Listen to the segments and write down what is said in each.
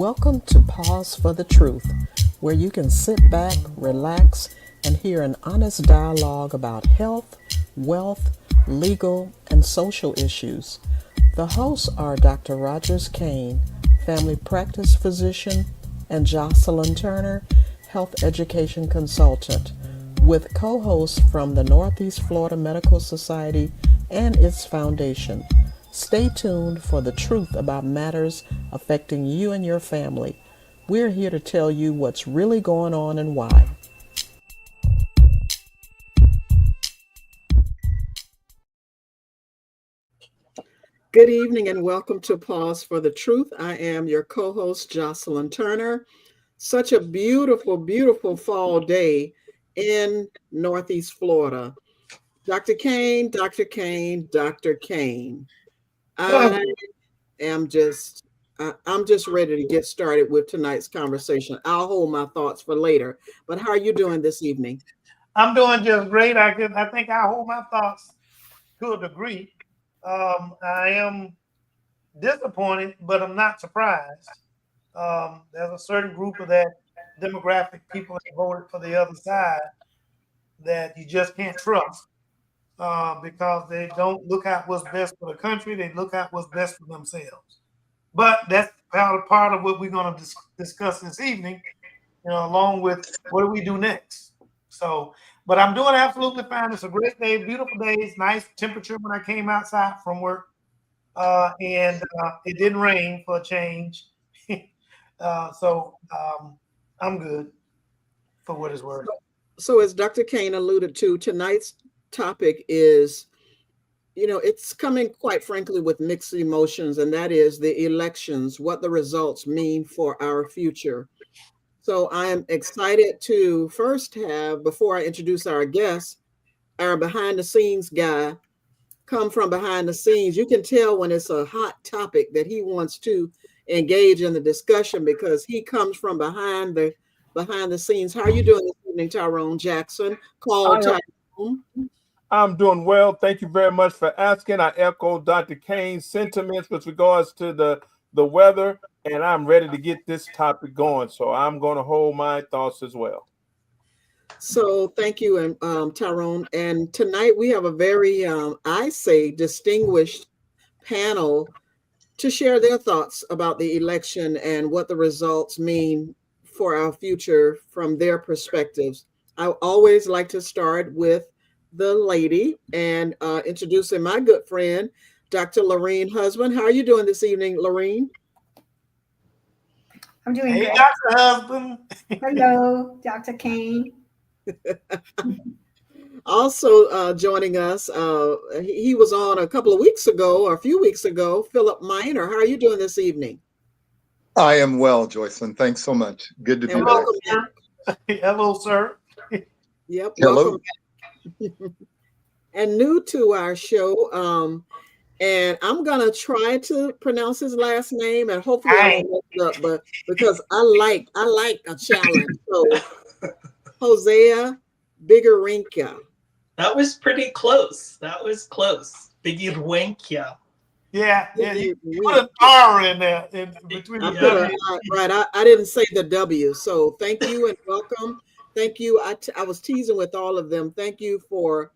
Welcome to Pause for the Truth, where you can sit back, relax, and hear an honest dialogue about health, wealth, legal, and social issues. The hosts are Dr. Rogers Kane, family practice physician, and Jocelyn Turner, health education consultant, with co hosts from the Northeast Florida Medical Society and its foundation. Stay tuned for the truth about matters affecting you and your family. We're here to tell you what's really going on and why. Good evening and welcome to Pause for the Truth. I am your co host, Jocelyn Turner. Such a beautiful, beautiful fall day in Northeast Florida. Dr. Kane, Dr. Kane, Dr. Kane. I am just I'm just ready to get started with tonight's conversation. I'll hold my thoughts for later. But how are you doing this evening? I'm doing just great. I think I hold my thoughts to a degree. I am disappointed, but I'm not surprised. There's a certain group of that demographic people that voted for the other side that you just can't trust because they don't look at what's best for the country. They look at what's best for themselves. But that's part of what we're going to discuss this evening, along with what do we do next. So, but I'm doing absolutely fine. It's a great day, beautiful days, nice temperature when I came outside from work. And it didn't rain for a change. So I'm good for what it's worth. So, as Dr. Kane alluded to, tonight's topic is, it's coming quite frankly with mixed emotions, and that is the elections, what the results mean for our future. So, I am excited to first have, before I introduce our guest, our behind the scenes guy come from behind the scenes. You can tell when it's a hot topic that he wants to engage in the discussion because he comes from behind the scenes. How are you doing this evening, Tyrone Jackson? Called Tyrone. I'm doing well. Thank you very much for asking. I echo Dr. Kane's sentiments with regards to the weather, and I'm ready to get this topic going. So I'm going to hold my thoughts as well. So thank you, and Tyrone. And tonight we have a very, I say, distinguished panel to share their thoughts about the election and what the results mean for our future from their perspectives. I always like to start with the lady and introducing my good friend, Dr. Lorene Husband. How are you doing this evening, Lorene? I'm doing Hey, great. Dr. Husband. Hello, Dr. Kane. Also joining us, he was on a couple of weeks ago, or a few weeks ago, Philip Minor. How are you doing this evening? I am well, Joycelyn. Thanks so much. Good to be And back. welcome back. Hello, sir. Yep, Hello. welcome. And new to our show, and I'm gonna try to pronounce his last name, and hopefully I won't mess it up, but because I like a challenge. So Hosea Bigarinka. That was pretty close. That was close. Bigirwenkia. Yeah, you put an R in there in between the W. Right. I didn't say the W. So thank you and welcome. Thank you. I was teasing with all of them. Thank you for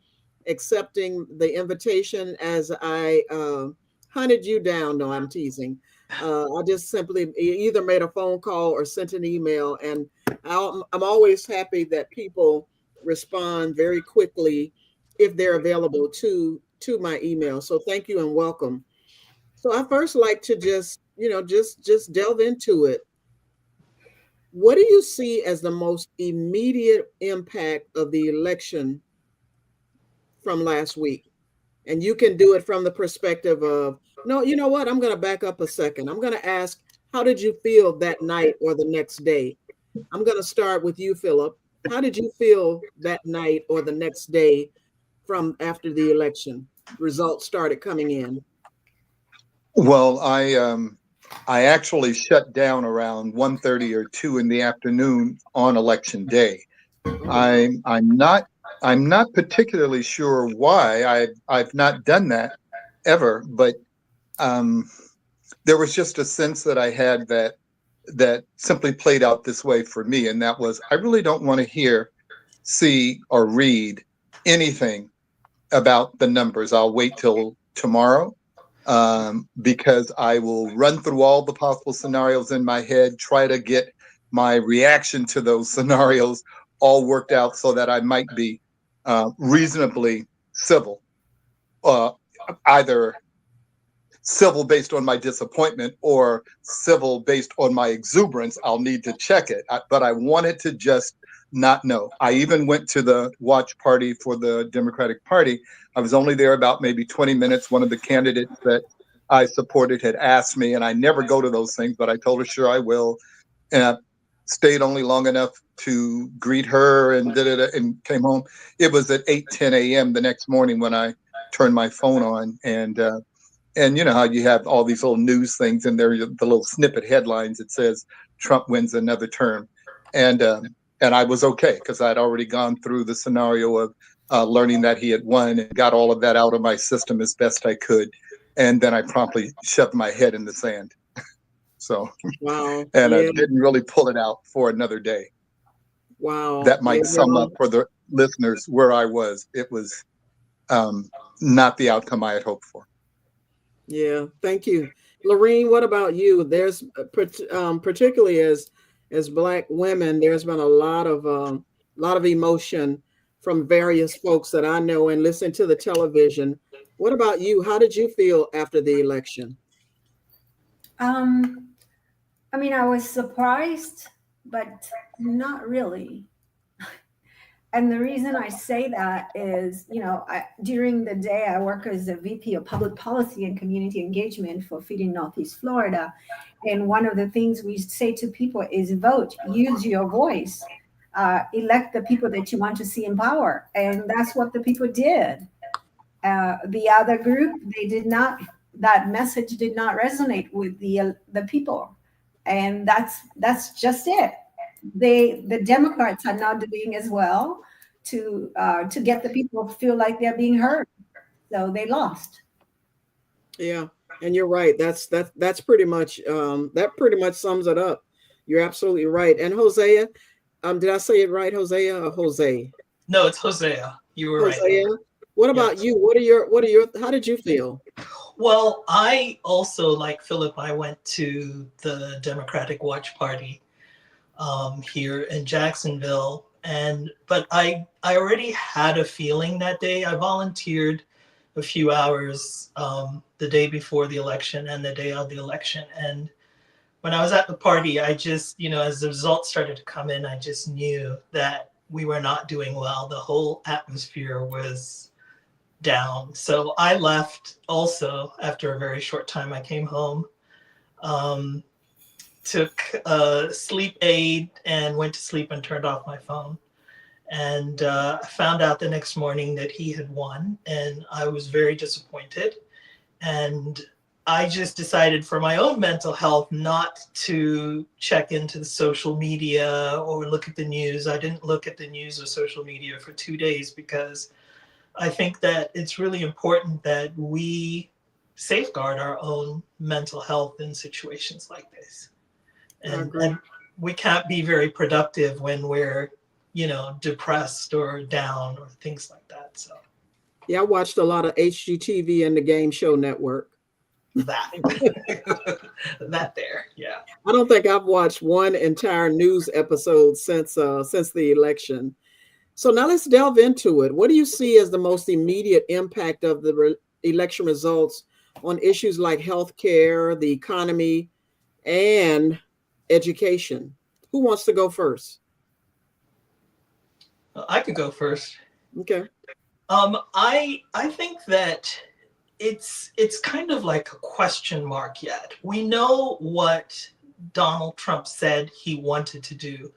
accepting the invitation as I hunted you down. No, I'm teasing. I just simply either made a phone call or sent an email, and I'm always happy that people respond very quickly if they're available to my email. So thank you and welcome. So I first like to just delve into it. What do you see as the most immediate impact of the election from last week? And you can do it from the perspective of, no, you know what? I'm going to back up a second. I'm going to ask, how did you feel that night or the next day? I'm going to start with you, Philip. How did you feel that night or the next day from after the election results started coming in? Well, I actually shut down around 1:30 or 2 in the afternoon on election day. I'm not particularly sure why. I've not done that ever, but there was just a sense that I had that that simply played out this way for me, and that was I really don't want to hear, see, or read anything about the numbers. I'll wait till tomorrow, because I will run through all the possible scenarios in my head, try to get my reaction to those scenarios all worked out so that I might be reasonably civil, either civil based on my disappointment or civil based on my exuberance. I'll need to check it. But I wanted to just not know. I even went to the watch party for the Democratic Party. I was only there about maybe 20 minutes. One of the candidates that I supported had asked me, and I never go to those things, but I told her, sure, I will. And I stayed only long enough to greet her and and came home. It was at 8:10 a.m. the next morning when I turned my phone on, and you know how you have all these little news things in there, the little snippet headlines. It says Trump wins another term, and I was okay because I'd already gone through the scenario of learning that he had won and got all of that out of my system as best I could, and then I promptly shoved my head in the sand. So, Wow. and I Yeah. didn't really pull it out for another day. Wow. That might Yeah, sum well, up for the listeners where I was. It was not the outcome I had hoped for. yeah. Thank you. Lorene, what about you? There's particularly as Black women, there's been a lot of emotion from various folks that I know and listen to the television. What about you? How did you feel after the election? I mean, I was surprised, but not really. And the reason I say that is, during the day, I work as a VP of Public Policy and Community Engagement for Feeding Northeast Florida. And one of the things we say to people is vote, use your voice, elect the people that you want to see in power. And that's what the people did. The other group, that message did not resonate with the people. And that's just it. The Democrats are not doing as well to get the people to feel like they're being heard. So they lost. Yeah, and you're right. That's pretty much that pretty much sums it up. You're absolutely right. And Hosea, did I say it right, Hosea or Jose? No, it's Hosea. You were right. Hosea, what about you? What are your how did you feel? Well, I also, like Philip, I went to the Democratic Watch Party here in Jacksonville, but I already had a feeling that day. I volunteered a few hours the day before the election and the day of the election, and when I was at the party, I just, as the results started to come in, I just knew that we were not doing well. The whole atmosphere was down. So I left also after a very short time. I came home, took a sleep aid and went to sleep and turned off my phone. And I found out the next morning that he had won, and I was very disappointed. And I just decided for my own mental health not to check into the social media or look at the news. I didn't look at the news or social media for 2 days because I think that it's really important that we safeguard our own mental health in situations like this. And we can't be very productive when we're, depressed or down or things like that. So yeah, I watched a lot of HGTV and the Game Show Network. that there, yeah. I don't think I've watched one entire news episode since the election. So now let's delve into it. What do you see as the most immediate impact of the election results on issues like healthcare, the economy, and education? Who wants to go first? I could go first. Okay. I think that it's kind of like a question mark yet. We know what Donald Trump said he wanted to do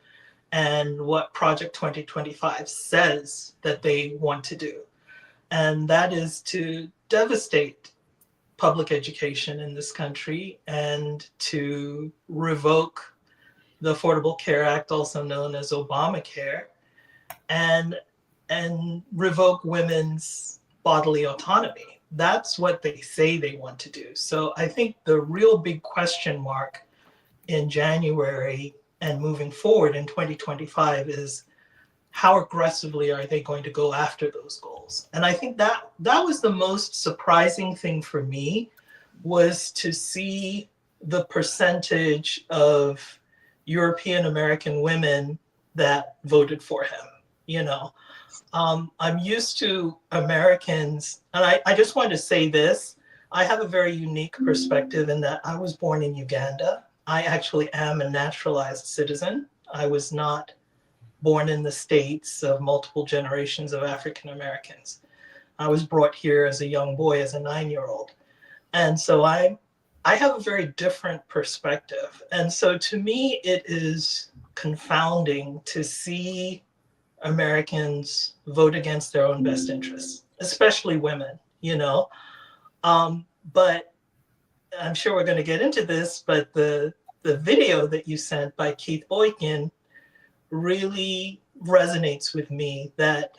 and what Project 2025 says that they want to do. And that is to devastate public education in this country and to revoke the Affordable Care Act, also known as Obamacare, and revoke women's bodily autonomy. That's what they say they want to do. So I think the real big question mark in January and moving forward in 2025 is how aggressively are they going to go after those goals? And I think that was the most surprising thing for me, was to see the percentage of European American women that voted for him. You know, I'm used to Americans, and I just want to say this. I have a very unique perspective in that I was born in Uganda. I actually am a naturalized citizen. I was not born in the States of multiple generations of African Americans. I was brought here as a young boy, as a 9-year-old. And so I have a very different perspective. And so to me, it is confounding to see Americans vote against their own best interests, especially women, you know. But I'm sure we're going to get into this, but the video that you sent by Keith Boykin really resonates with me, that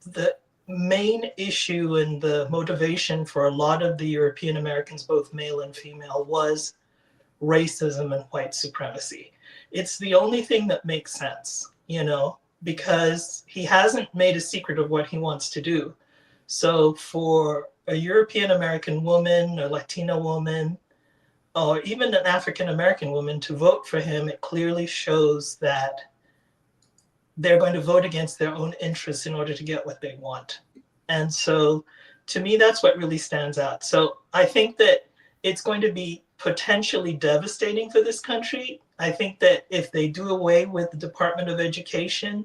the main issue and the motivation for a lot of the European Americans, both male and female, was racism and white supremacy. It's the only thing that makes sense, you know, because he hasn't made a secret of what he wants to do. So for a European American woman, a Latina woman, or even an African American woman to vote for him, it clearly shows that they're going to vote against their own interests in order to get what they want. And so to me, that's what really stands out. So I think that it's going to be potentially devastating for this country. I think that if they do away with the Department of Education,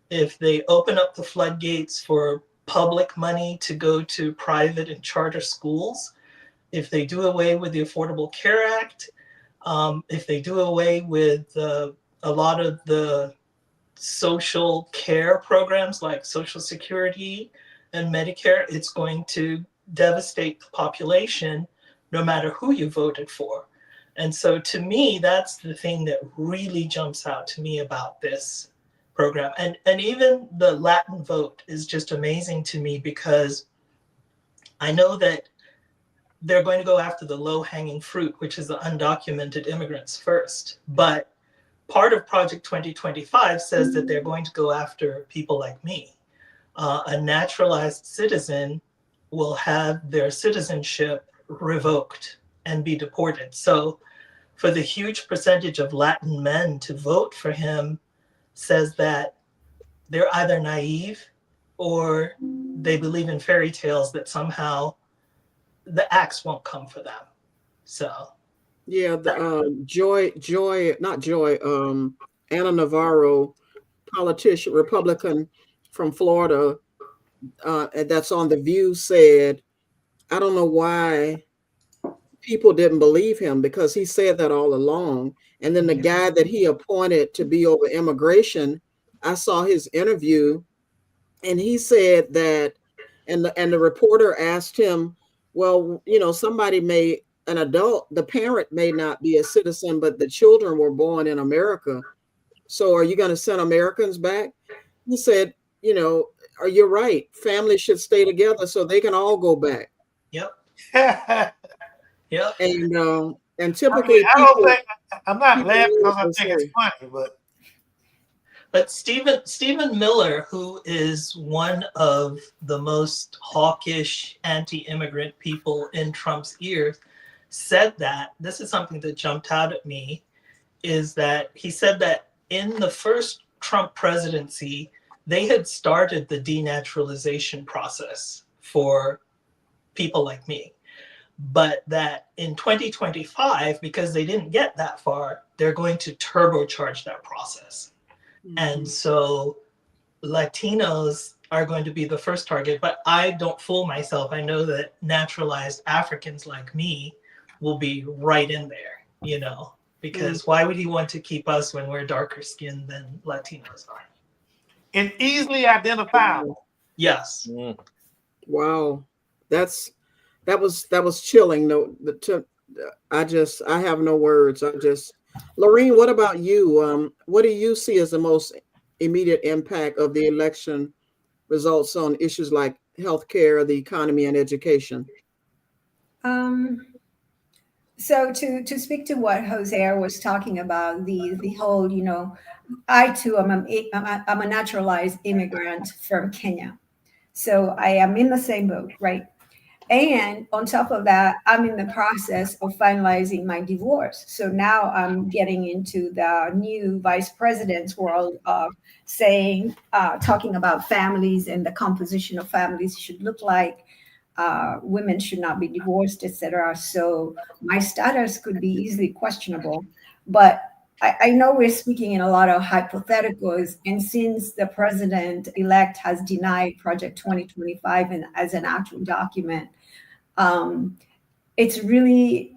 if they open up the floodgates for public money to go to private and charter schools, if they do away with the Affordable Care Act, if they do away with a lot of the social care programs like Social Security and Medicare, it's going to devastate the population no matter who you voted for. And so to me, that's the thing that really jumps out to me about this program. And even the Latin vote is just amazing to me, because I know that they're going to go after the low-hanging fruit, which is the undocumented immigrants first. But part of Project 2025 says that they're going to go after people like me. A naturalized citizen will have their citizenship revoked and be deported. So for the huge percentage of Latin men to vote for him says that they're either naive or they believe in fairy tales that somehow the axe won't come for them. So Yeah, the Anna Navarro, politician, Republican from Florida, and that's on The View, said, I don't know why people didn't believe him, because he said that all along. And then the guy that he appointed to be over immigration, I saw his interview, and he said that, and the reporter asked him, well, you know, an adult, the parent may not be a citizen, but the children were born in America. So are you going to send Americans back? He said, you know, you're right. Families should stay together so they can all go back. Yep. Yep. And typically, I don't think, I'm not laughing because I think it's funny, but Stephen Miller, who is one of the most hawkish anti-immigrant people in Trump's ears, said that, this is something that jumped out at me, is that he said that in the first Trump presidency, they had started the denaturalization process for people like me. But that in 2025, because they didn't get that far, they're going to turbocharge that process. Mm-hmm. And so Latinos are going to be the first target, but I don't fool myself. I know that naturalized Africans like me will be right in there, you know, because why would he want to keep us when we're darker skinned than Latinos are? And easily identifiable. Yes. Wow. That was chilling. No, I have no words. Lorene, what about you? What do you see as the most immediate impact of the election results on issues like healthcare, the economy, and education? So to speak to what Jose was talking about, the whole, I too I'm a naturalized immigrant from Kenya. So I am in the same boat, right? And on top of that, I'm in the process of finalizing my divorce. So now I'm getting into the new vice president's world of talking about families and the composition of families should look like. Women should not be divorced, etc. So my status could be easily questionable. But I know we're speaking in a lot of hypotheticals. And since the president elect has denied Project 2025 and as an actual document, it's really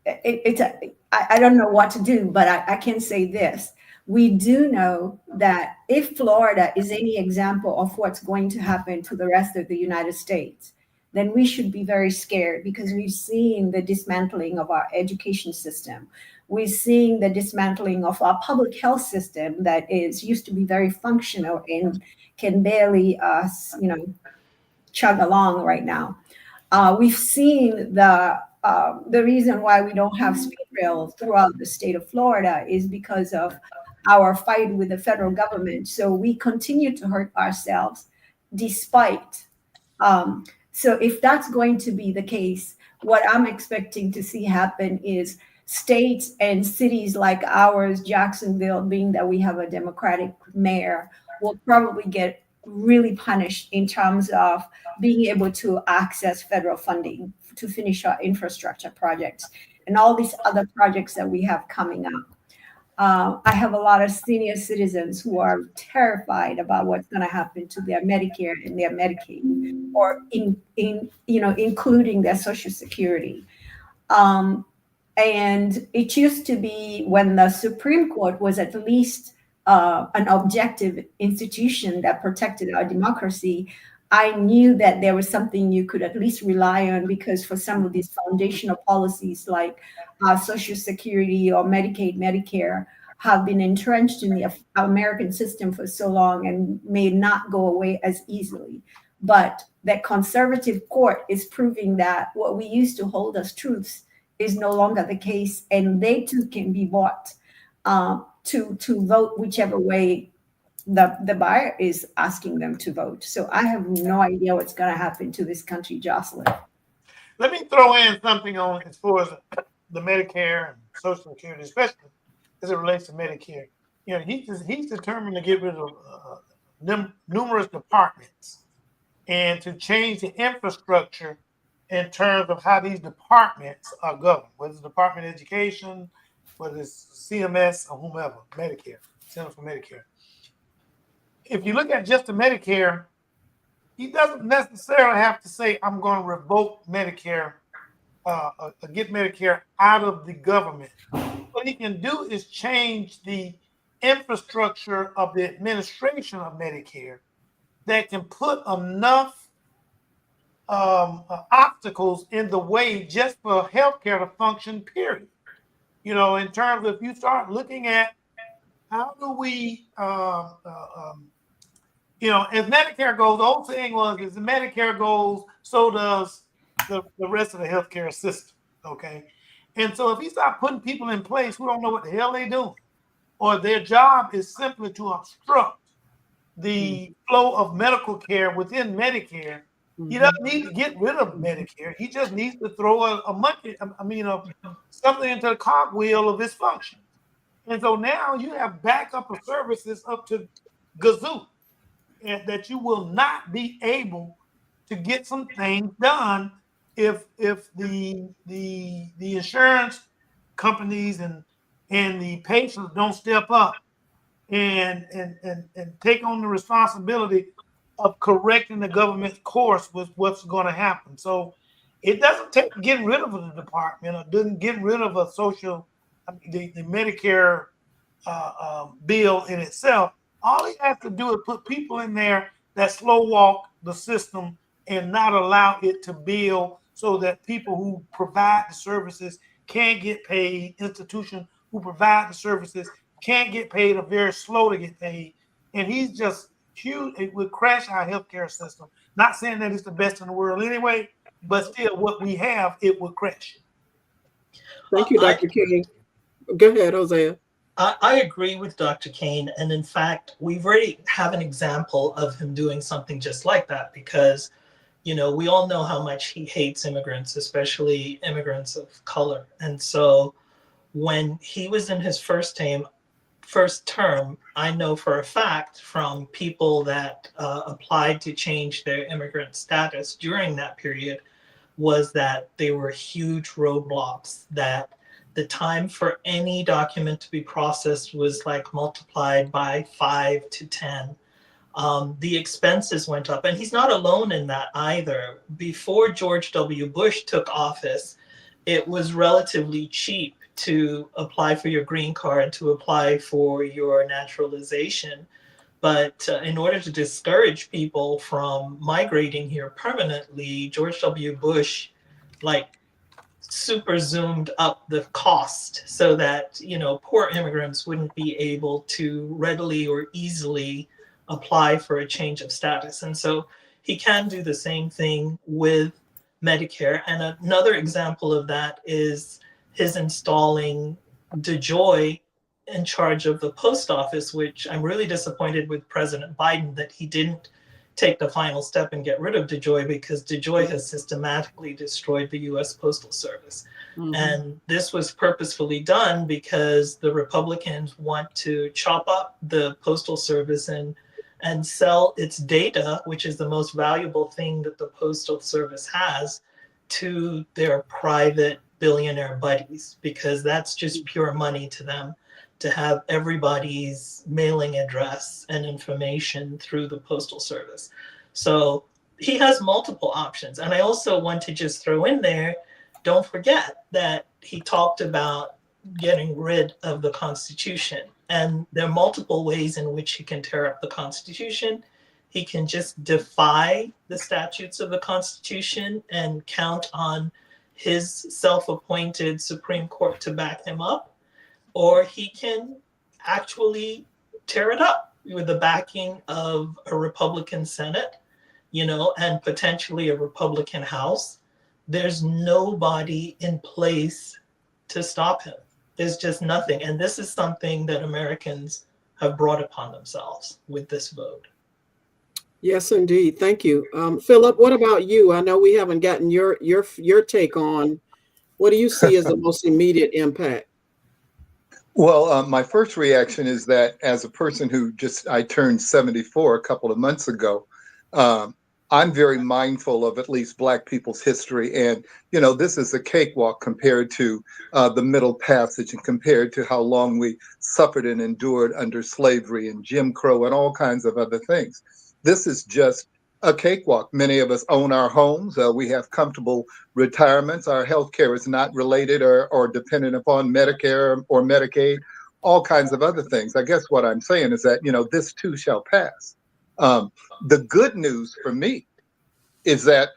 I don't know what to do, but I can say this. We do know that if Florida is any example of what's going to happen to the rest of the United States, then we should be very scared because we've seen the dismantling of our education system. We're seeing the dismantling of our public health system that is used to be very functional and can barely chug along right now. We've seen the reason why we don't have speed rails throughout the state of Florida is because of our fight with the federal government. So we continue to hurt ourselves despite. So if that's going to be the case, what I'm expecting to see happen is states and cities like ours, Jacksonville, being that we have a Democratic mayor, will probably get really punished in terms of being able to access federal funding to finish our infrastructure projects and all these other projects that we have coming up. I have a lot of senior citizens who are terrified about what's going to happen to their Medicare and their Medicaid, or including their Social Security. And it used to be when the Supreme Court was at least an objective institution that protected our democracy, I knew that there was something you could at least rely on, because for some of these foundational policies like Social Security or Medicaid, Medicare have been entrenched in the American system for so long and may not go away as easily. But that conservative court is proving that what we used to hold as truths is no longer the case, and they too can be bought to vote whichever way the buyer is asking them to vote. So I have no idea what's going to happen to this country, Jocelyn. Let me throw in something on as far as the Medicare and Social Security, especially as it relates to Medicare. He's determined to get rid of numerous departments and to change the infrastructure in terms of how these departments are governed, whether it's Department of Education, whether it's CMS or whomever, Medicare, Center for Medicare. If you look at just the Medicare, he doesn't necessarily have to say, I'm going to revoke Medicare, get Medicare out of the government. What he can do is change the infrastructure of the administration of Medicare that can put enough obstacles in the way just for healthcare to function, period. In terms of, if you start looking at how do we, as Medicare goes, the old saying was, as the Medicare goes, so does the rest of the healthcare system, okay? And so if you start putting people in place who don't know what the hell they're doing, or their job is simply to obstruct the flow of medical care within Medicare, he doesn't need to get rid of Medicare. He just needs to throw something into the cogwheel of his function. And so now you have backup of services up to gazoo, and that you will not be able to get some things done if the insurance companies and the patients don't step up and take on the responsibility of correcting the government's course with what's going to happen. So it doesn't take getting rid of the department, or doesn't get rid of the Medicare bill in itself. All he has to do is put people in there that slow walk the system and not allow it to build, so that people who provide the services can't get paid. Institutions who provide the services can't get paid, or very slow to get paid. And he's just huge. It would crash our healthcare system. Not saying that it's the best in the world anyway, but still what we have, it would crash. Thank you, Dr. King. Go ahead, Hosea. I agree with Dr. Kane. And in fact, we've already have an example of him doing something just like that because, you know, we all know how much he hates immigrants, especially immigrants of color. And so when he was in his first term, I know for a fact from people that applied to change their immigrant status during that period was that they were huge roadblocks, that the time for any document to be processed was like multiplied by 5 to 10. The expenses went up, and he's not alone in that either. Before George W. Bush took office, it was relatively cheap to apply for your green card, to apply for your naturalization. But in order to discourage people from migrating here permanently, George W. Bush super zoomed up the cost so that, you know, poor immigrants wouldn't be able to readily or easily apply for a change of status. And so he can do the same thing with Medicare. And another example of that is his installing DeJoy in charge of the post office, which I'm really disappointed with President Biden that he didn't take the final step and get rid of DeJoy, because DeJoy has systematically destroyed the US Postal Service. Mm-hmm. And this was purposefully done because the Republicans want to chop up the Postal Service and sell its data, which is the most valuable thing that the Postal Service has, to their private billionaire buddies, because that's just pure money to them to have everybody's mailing address and information through the Postal Service. So he has multiple options. And I also want to just throw in there, don't forget that he talked about getting rid of the Constitution. And there are multiple ways in which he can tear up the Constitution. He can just defy the statutes of the Constitution and count on his self-appointed Supreme Court to back him up. Or he can actually tear it up with the backing of a Republican Senate, you know, and potentially a Republican House. There's nobody in place to stop him. There's just nothing. And this is something that Americans have brought upon themselves with this vote. Yes, indeed. Thank you. Philip, what about you? I know we haven't gotten your take on, what do you see as the most immediate impact? Well, my first reaction is that as a person who I turned 74 a couple of months ago, I'm very mindful of at least Black people's history. And, you know, this is a cakewalk compared to the Middle Passage and compared to how long we suffered and endured under slavery and Jim Crow and all kinds of other things. This is just a cakewalk. Many of us own our homes. We have comfortable retirements. Our health care is not related or dependent upon Medicare or Medicaid, all kinds of other things. I guess what I'm saying is that, you know, this too shall pass. The good news for me is that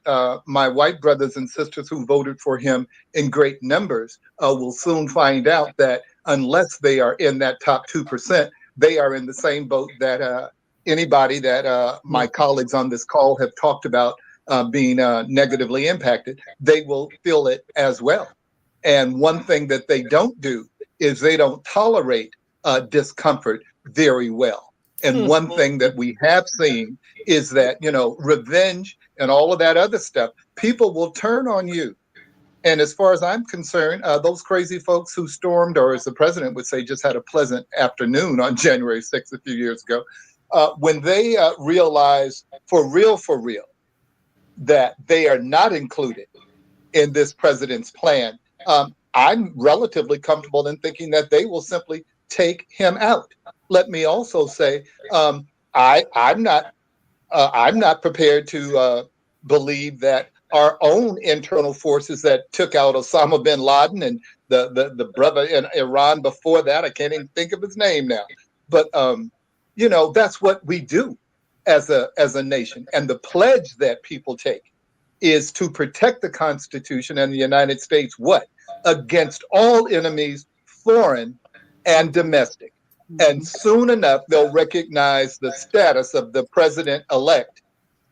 my white brothers and sisters who voted for him in great numbers will soon find out that unless they are in that top 2%, they are in the same boat that anybody that my colleagues on this call have talked about being negatively impacted. They will feel it as well. And one thing that they don't do is they don't tolerate discomfort very well. And one thing that we have seen is that, you know, revenge and all of that other stuff, people will turn on you. And as far as I'm concerned, those crazy folks who stormed, or as the president would say, just had a pleasant afternoon on January 6th a few years ago, when they realize for real, that they are not included in this president's plan, I'm relatively comfortable in thinking that they will simply take him out. Let me also say, I'm not prepared to believe that our own internal forces that took out Osama bin Laden and the brother in Iran before that, I can't even think of his name now, but you know, that's what we do as a nation. And the pledge that people take is to protect the Constitution and the United States, what? Against all enemies, foreign and domestic. And soon enough, they'll recognize the status of the president-elect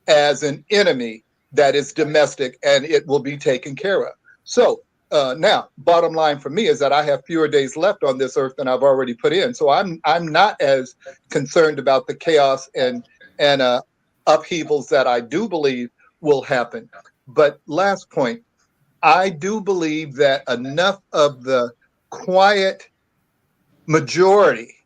as an enemy that is domestic, and it will be taken care of. So Now, bottom line for me is that I have fewer days left on this earth than I've already put in. So I'm not as concerned about the chaos and upheavals that I do believe will happen. But last point, I do believe that enough of the quiet majority,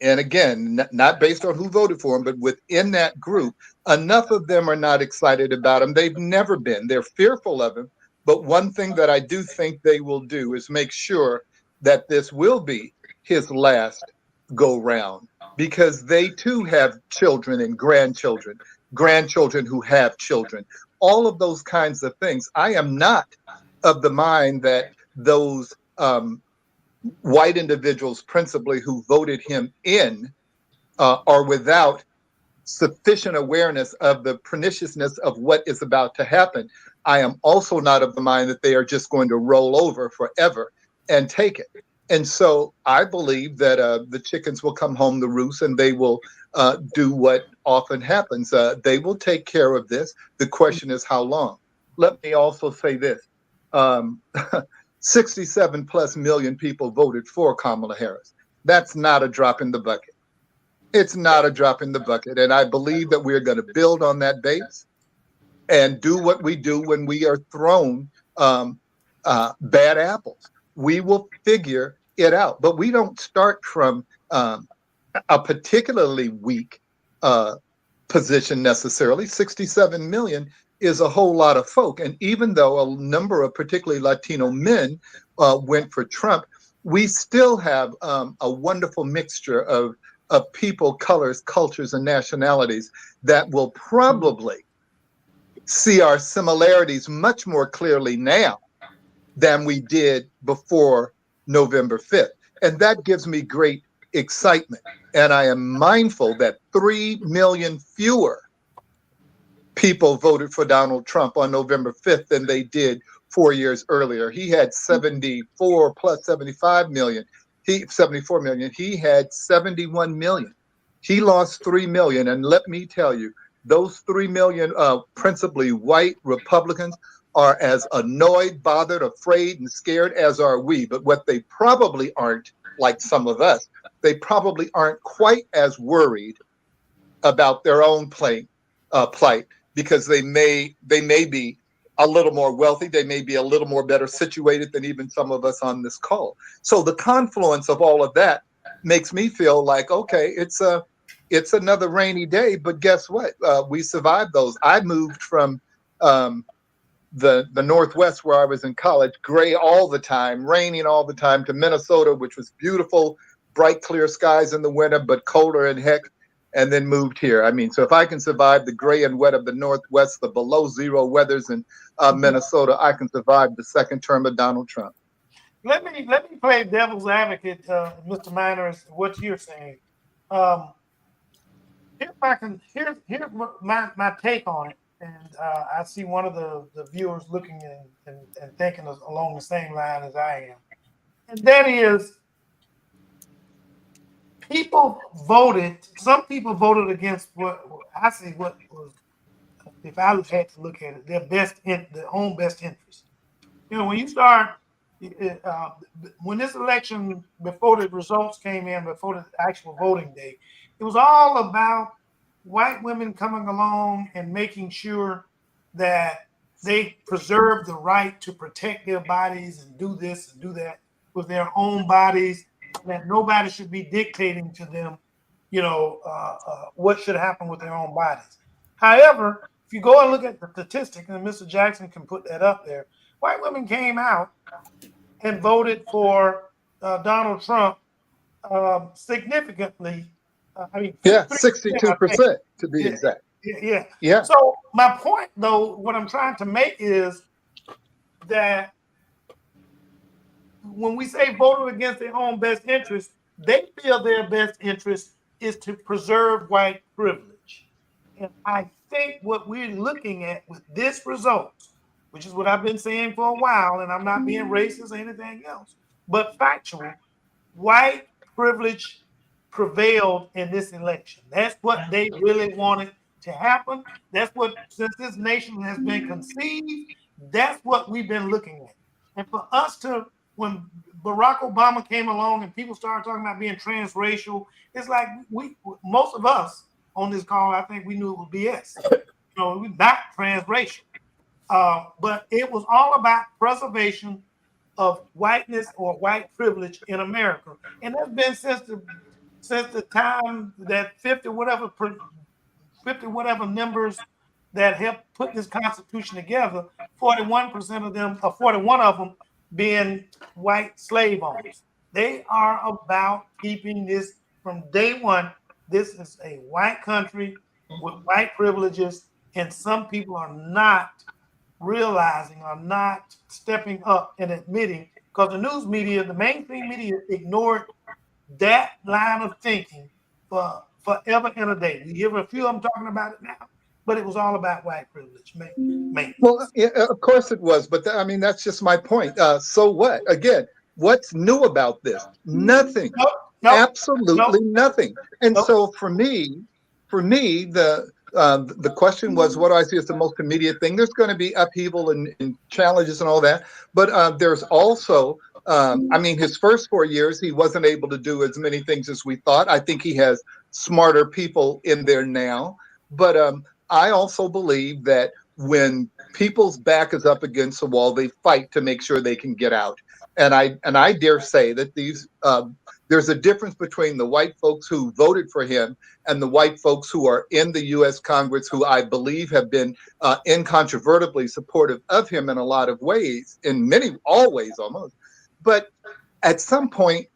and again, not based on who voted for him, but within that group, enough of them are not excited about him. They've never been. They're fearful of him. But one thing that I do think they will do is make sure that this will be his last go round, because they too have children and grandchildren who have children, all of those kinds of things. I am not of the mind that those white individuals, principally, who voted him in, are without sufficient awareness of the perniciousness of what is about to happen. I am also not of the mind that they are just going to roll over forever and take it. And so I believe that the chickens will come home to roost, and they will do what often happens. They will take care of this. The question is how long. Let me also say this. 67 plus million people voted for Kamala Harris. That's not a drop in the bucket. It's not a drop in the bucket. And I believe that we're going to build on that base and do what we do when we are thrown bad apples. We will figure it out. But we don't start from a particularly weak position necessarily. 67 million is a whole lot of folk. And even though a number of particularly Latino men went for Trump, we still have a wonderful mixture of people, colors, cultures, and nationalities that will probably see our similarities much more clearly now than we did before November 5th. And that gives me great excitement. And I am mindful that 3 million fewer people voted for Donald Trump on November 5th than they did 4 years earlier. He had 74 plus 75 million. 74 million. He had 71 million. He lost 3 million. And let me tell you, those 3 million, principally white Republicans, are as annoyed, bothered, afraid, and scared as are we. But what they probably aren't, like some of us, they probably aren't quite as worried about their own plight, because they may be a little more wealthy. They may be a little more better situated than even some of us on this call. So the confluence of all of that makes me feel like, okay, it's another rainy day, but guess what? We survived those. I moved from the Northwest, where I was in college, gray all the time, raining all the time, to Minnesota, which was beautiful, bright, clear skies in the winter, but colder and heck, and then moved here. I mean, so if I can survive the gray and wet of the Northwest, the below zero weathers in Minnesota, I can survive the second term of Donald Trump. Let me play devil's advocate, Mr. Miners, what you're saying. Here's my take on it, and I see one of the viewers looking and thinking along the same line as I am, and that is, some people voted against what I see what was, if I had to look at it, their own best interest. You know, when you start, when this election, before the results came in, before the actual voting day, it was all about white women coming along and making sure that they preserve the right to protect their bodies and do this and do that with their own bodies, that nobody should be dictating to them, what should happen with their own bodies. However, if you go and look at the statistic, and Mr. Jackson can put that up there, white women came out and voted for Donald Trump significantly. 62% to be exact. Yeah. So my point, though, what I'm trying to make is that when we say voted against their own best interest, they feel their best interest is to preserve white privilege. And I think what we're looking at with this result, which is what I've been saying for a while, and I'm not being racist or anything else, but factual, white privilege prevailed in this election. That's what they really wanted to happen. That's what, since this nation has been conceived, that's what we've been looking at. And for us to, when Barack Obama came along and people started talking about being transracial, it's like most of us on this call, I think we knew it was BS. We're not transracial. But it was all about preservation of whiteness or white privilege in America. And that's been since the time that 50 whatever members that helped put this Constitution together, 41% of them, or 41 of them being white slave owners. They are about keeping this from day one. This is a white country with white privileges, and some people are not realizing, are not stepping up and admitting, because the news media, the mainstream media, ignored that line of thinking for forever and a day. We hear a few of them talking about it now, but it was all about white privilege. Well, yeah, of course it was, but I mean, that's just my point. So what? Again, what's new about this? Nothing. Absolutely nothing. And so for me, the question was, what do I see as the most immediate thing? There's going to be upheaval and challenges and all that, but there's also, I mean, his first 4 years, he wasn't able to do as many things as we thought. I think he has smarter people in there now, but I also believe that when people's back is up against the wall, they fight to make sure they can get out. And I dare say that there's a difference between the white folks who voted for him and the white folks who are in the U.S. Congress, who I believe have been incontrovertibly supportive of him in a lot of ways, in all ways almost. But at some point,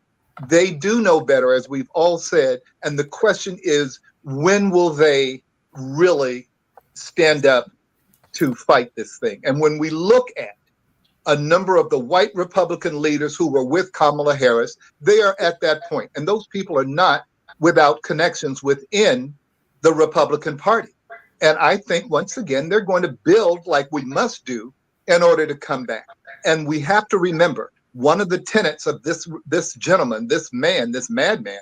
they do know better, as we've all said. And the question is, when will they really stand up to fight this thing? And when we look at a number of the white Republican leaders who were with Kamala Harris, they are at that point. And those people are not without connections within the Republican Party. And I think, once again, they're going to build like we must do in order to come back. And we have to remember, one of the tenets of this gentleman, this man, this madman,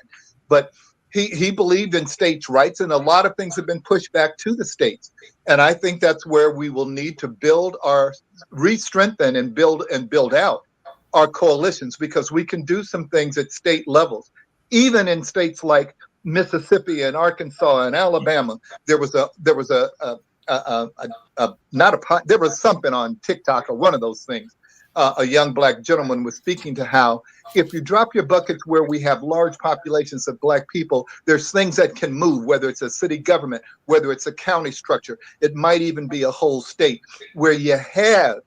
but he believed in states' rights, and a lot of things have been pushed back to the states. And I think that's where we will need to re-strengthen and build out our coalitions, because we can do some things at state levels. Even in states like Mississippi and Arkansas and Alabama, there was something on TikTok or one of those things. A young black gentleman was speaking to how if you drop your buckets where we have large populations of black people, there's things that can move, whether it's a city government, whether it's a county structure, it might even be a whole state where you have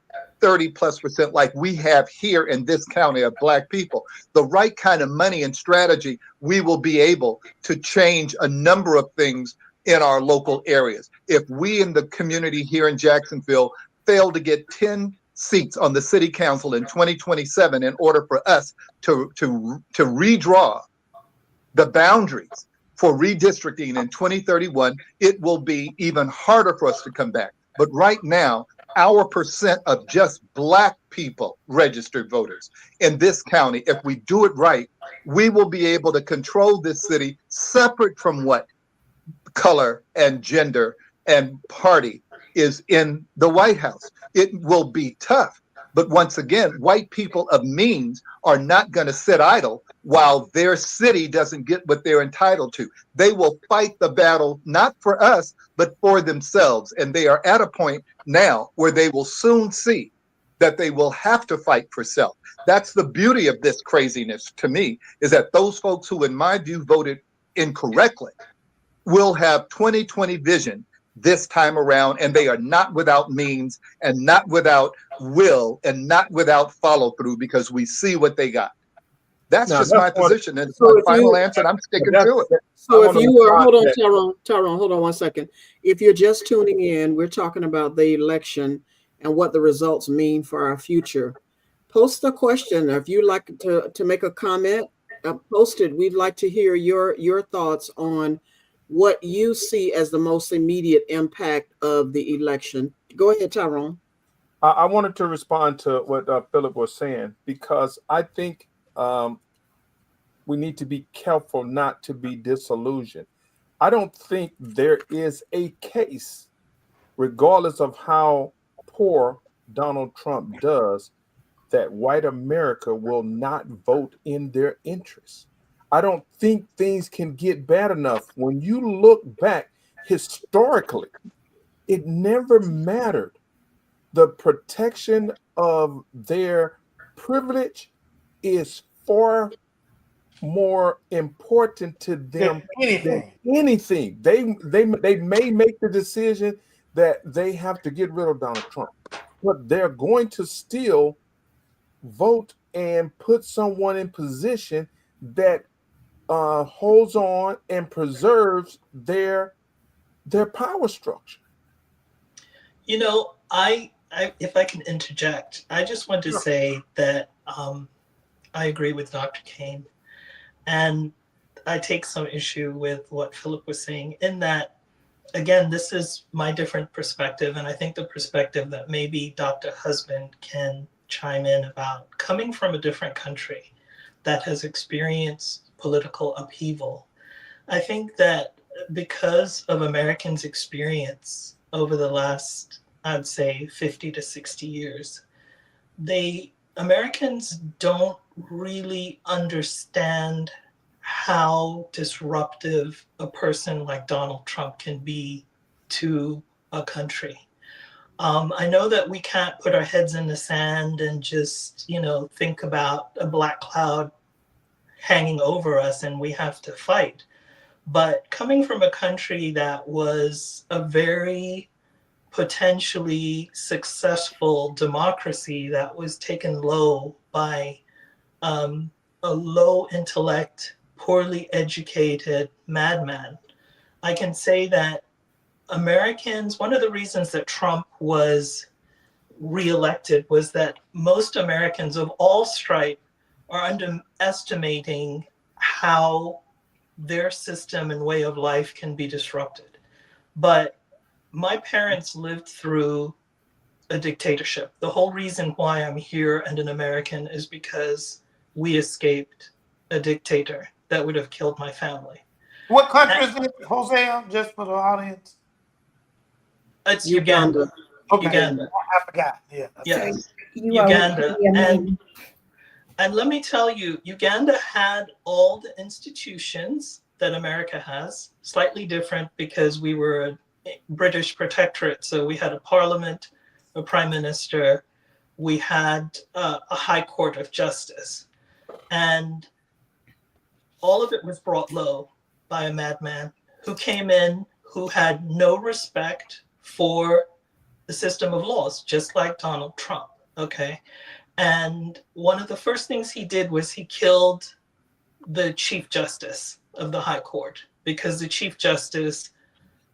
30+% like we have here in this county of black people. The right kind of money and strategy, we will be able to change a number of things in our local areas. If we in the community here in Jacksonville fail to get 10 seats on the city council in 2027 in order for us to redraw the boundaries for redistricting in 2031, it will be even harder for us to come back. But right now, our percent of just black people registered voters in this county, if we do it right, we will be able to control this city separate from what color and gender and party is in the White House. It will be tough, but once again, white people of means are not going to sit idle while their city doesn't get what they're entitled to. They will fight the battle, not for us, but for themselves. And they are at a point now where they will soon see that they will have to fight for self. That's the beauty of this craziness to me, is that those folks who, in my view, voted incorrectly will have 2020 vision this time around, and they are not without means and not without will and not without follow through, because we see what they got. That's just my position, and it's my final answer, and I'm sticking to it. So if you were, hold on, Tyrone, hold on one second. If you're just tuning in, we're talking about the election and what the results mean for our future. Post a question. If you'd like to make a comment, post it. We'd like to hear your thoughts on what you see as the most immediate impact of the election. Go ahead, Tyrone. I wanted to respond to what Philip was saying, because I think we need to be careful not to be disillusioned. I don't think there is a case, regardless of how poor Donald Trump does, that white America will not vote in their interests. I don't think things can get bad enough. When you look back historically, it never mattered. The protection of their privilege is far more important to them than anything. They may make the decision that they have to get rid of Donald Trump, but they're going to still vote and put someone in position that holds on and preserves their power structure. You know, I if I can interject, I just want to say that I agree with Dr. Kane, and I take some issue with what Philip was saying in that, again, this is my different perspective, and I think the perspective that maybe Dr. Husband can chime in about, coming from a different country that has experienced political upheaval. I think that because of Americans' experience over the last, I'd say, 50 to 60 years, Americans don't really understand how disruptive a person like Donald Trump can be to a country. I know that we can't put our heads in the sand and just, think about a black cloud hanging over us and we have to fight. But coming from a country that was a very potentially successful democracy that was taken low by a low intellect, poorly educated madman, I can say that Americans, one of the reasons that Trump was reelected was that most Americans of all stripe are underestimating how their system and way of life can be disrupted. But my parents lived through a dictatorship. The whole reason why I'm here and an American is because we escaped a dictator that would have killed my family. What country is it, Hosea, just for the audience? It's Uganda. Okay. Uganda. I forgot. Yeah. Yeah. You are Uganda. Idi Amin. And let me tell you, Uganda had all the institutions that America has, slightly different because we were a British protectorate. So we had a parliament, a prime minister, we had a high court of justice. And all of it was brought low by a madman who came in, who had no respect for the system of laws, just like Donald Trump, okay? And one of the first things he did was he killed the Chief Justice of the High Court, because the Chief Justice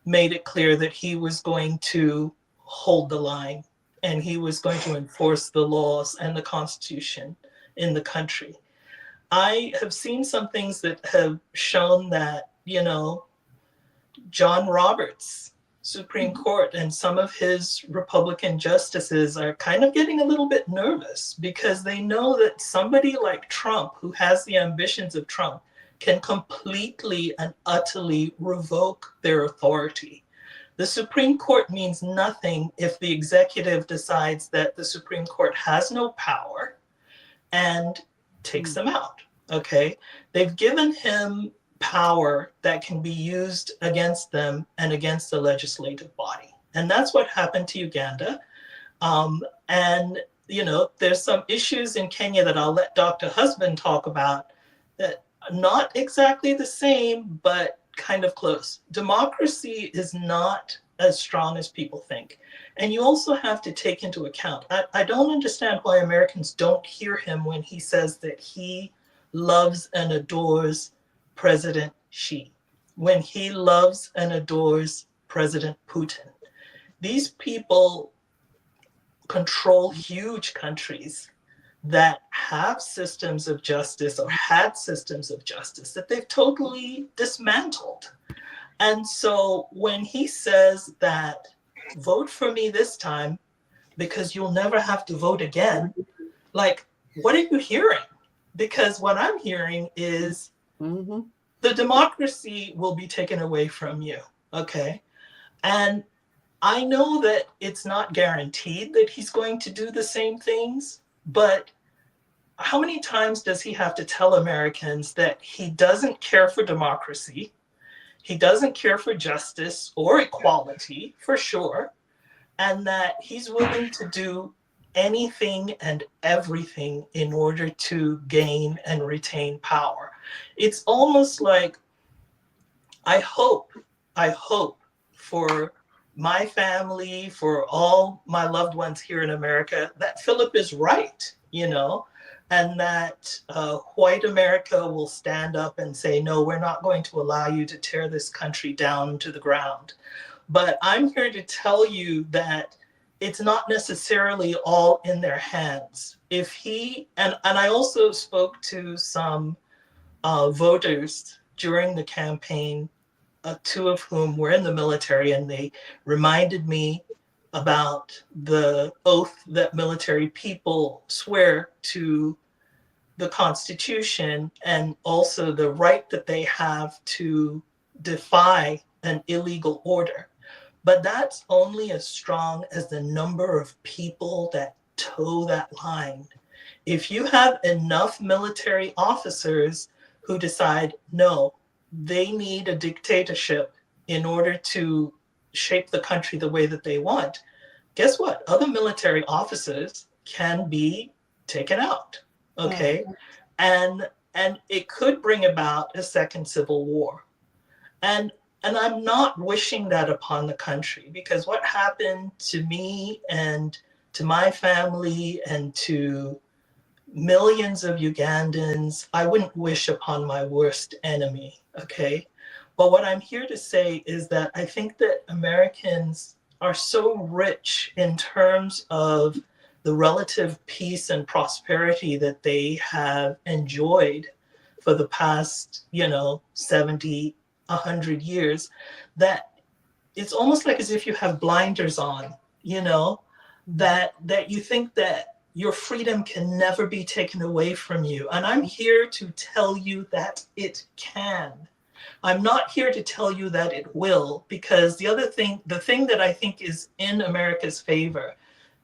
made it clear that he was going to hold the line and he was going to enforce the laws and the Constitution in the country. I have seen some things that have shown that, John Roberts, Supreme Court, and some of his Republican justices are kind of getting a little bit nervous because they know that somebody like Trump, who has the ambitions of Trump, can completely and utterly revoke their authority. The Supreme Court means nothing if the executive decides that the Supreme Court has no power and takes them out, okay? They've given him power that can be used against them and against the legislative body. And that's what happened to Uganda. And, there's some issues in Kenya that I'll let Dr. Husband talk about that are not exactly the same, but kind of close. Democracy is not as strong as people think. And you also have to take into account, I don't understand why Americans don't hear him when he says that he loves and adores President Xi, when he loves and adores President Putin. These people control huge countries that have systems of justice or had systems of justice that they've totally dismantled. And so when he says that, vote for me this time because you'll never have to vote again, like, what are you hearing? Because what I'm hearing is the democracy will be taken away from you, okay? And I know that it's not guaranteed that he's going to do the same things, But how many times does he have to tell Americans that he doesn't care for democracy? He doesn't care for justice or equality, for sure, and that he's willing to do anything and everything in order to gain and retain power. It's almost like I hope for my family, for all my loved ones here in America, that Philip is right, and that white America will stand up and say, no, we're not going to allow you to tear this country down to the ground. But I'm here to tell you that it's not necessarily all in their hands. If he, and I also spoke to some voters during the campaign, two of whom were in the military, and they reminded me about the oath that military people swear to the Constitution, and also the right that they have to defy an illegal order. But that's only as strong as the number of people that toe that line. If you have enough military officers who decide, no, they need a dictatorship in order to shape the country the way that they want, guess what? Other military officers can be taken out, okay? And it could bring about a second civil war. And I'm not wishing that upon the country, because what happened to me and to my family and to millions of Ugandans, I wouldn't wish upon my worst enemy, okay? But what I'm here to say is that I think that Americans are so rich in terms of the relative peace and prosperity that they have enjoyed for the past, 70, 100 years, that it's almost like as if you have blinders on, that you think that your freedom can never be taken away from you. And I'm here to tell you that it can. I'm not here to tell you that it will, because the thing that I think is in America's favor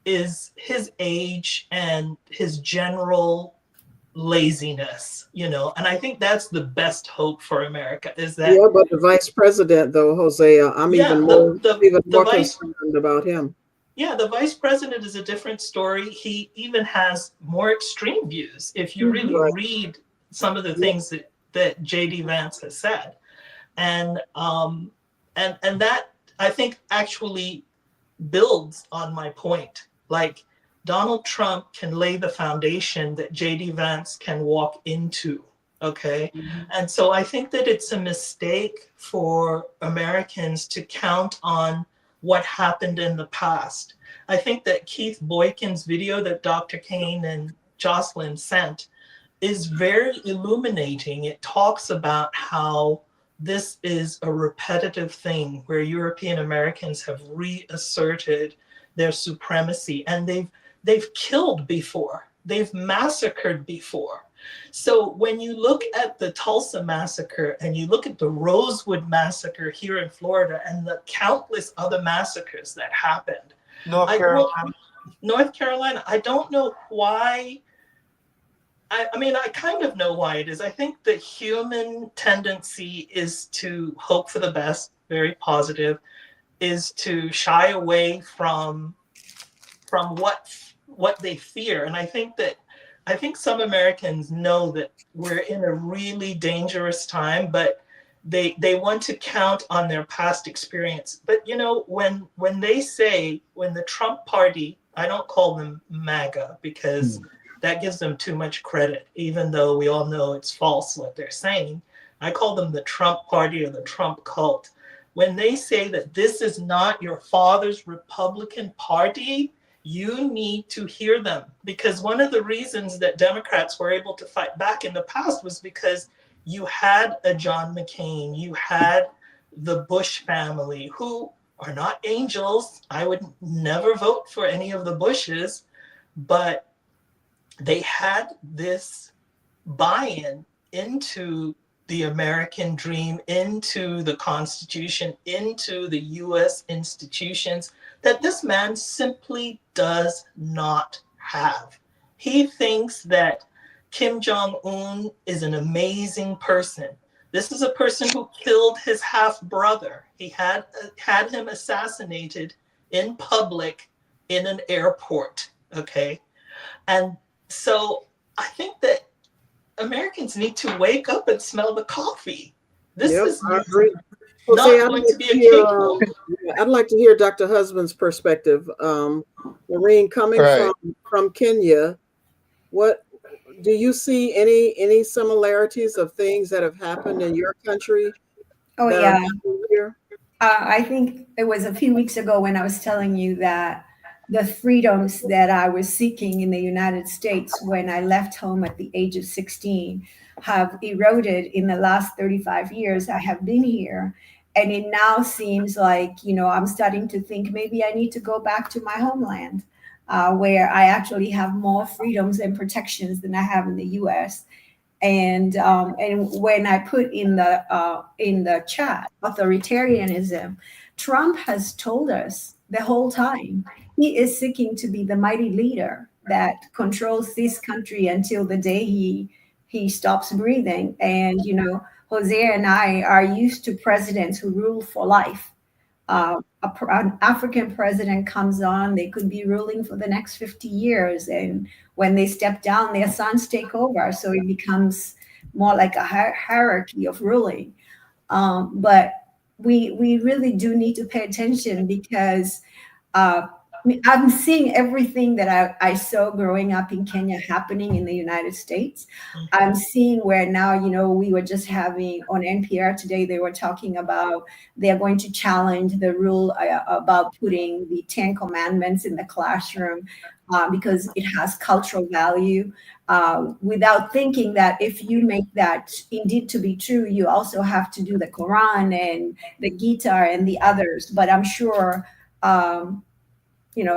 is his age and his general laziness, and I think that's the best hope for America, is that. Yeah, but the vice president, though, Hosea, I'm even more concerned about him. Yeah, the vice president is a different story. He even has more extreme views. If you really read some of the things that J.D. Vance has said, and that I think actually builds on my point. Like, Donald Trump can lay the foundation that J.D. Vance can walk into, okay? And so I think that it's a mistake for Americans to count on what happened in the past. I think that Keith Boykin's video that Dr. Kane and Jocelyn sent is very illuminating. It talks about how this is a repetitive thing where European Americans have reasserted their supremacy, and they've killed before, they've massacred before. So when you look at the Tulsa massacre and you look at the Rosewood massacre here in Florida and the countless other massacres that happened, North Carolina, I don't know why. I mean, I kind of know why it is. I think the human tendency is to hope for the best, very positive, is to shy away from what they fear. And I think some Americans know that we're in a really dangerous time, but they want to count on their past experience. But when the Trump party, I don't call them MAGA because that gives them too much credit, even though we all know it's false what they're saying. I call them the Trump party or the Trump cult. When they say that this is not your father's Republican Party, you need to hear them, because one of the reasons that Democrats were able to fight back in the past was because you had a John McCain, you had the Bush family, who are not angels. I would never vote for any of the Bushes, but they had this buy-in into the American dream, into the Constitution, into the US institutions that this man simply does not have. He thinks that Kim Jong-un is an amazing person. This is a person who killed his half-brother. He had him assassinated in public in an airport, okay? And so I think that Americans need to wake up and smell the coffee. This Yep, is I agree. not Jose, I'd going like to be to a hear, cakewalk. I'd like to hear Dr. Husband's perspective. Maureen, coming Right. from Kenya, what do you see any similarities of things that have happened in your country Oh that are yeah. happening here? I think it was a few weeks ago when I was telling you that the freedoms that I was seeking in the United States when I left home at the age of 16 have eroded in the last 35 years I have been here. And it now seems like, I'm starting to think maybe I need to go back to my homeland, where I actually have more freedoms and protections than I have in the US. And when I put in the chat authoritarianism, Trump has told us the whole time he is seeking to be the mighty leader that controls this country until the day he stops breathing. And Jose and I are used to presidents who rule for life. An African president comes on, they could be ruling for the next 50 years. And when they step down, their sons take over. So it becomes more like a hierarchy of ruling. But we really do need to pay attention because I'm seeing everything that I saw growing up in Kenya happening in the United States. I'm seeing where now, we were just having on NPR today, they were talking about they're going to challenge the rule about putting the 10 commandments in the classroom because it has cultural value, without thinking that if you make that indeed to be true, you also have to do the Quran and the Gita and the others. But I'm sure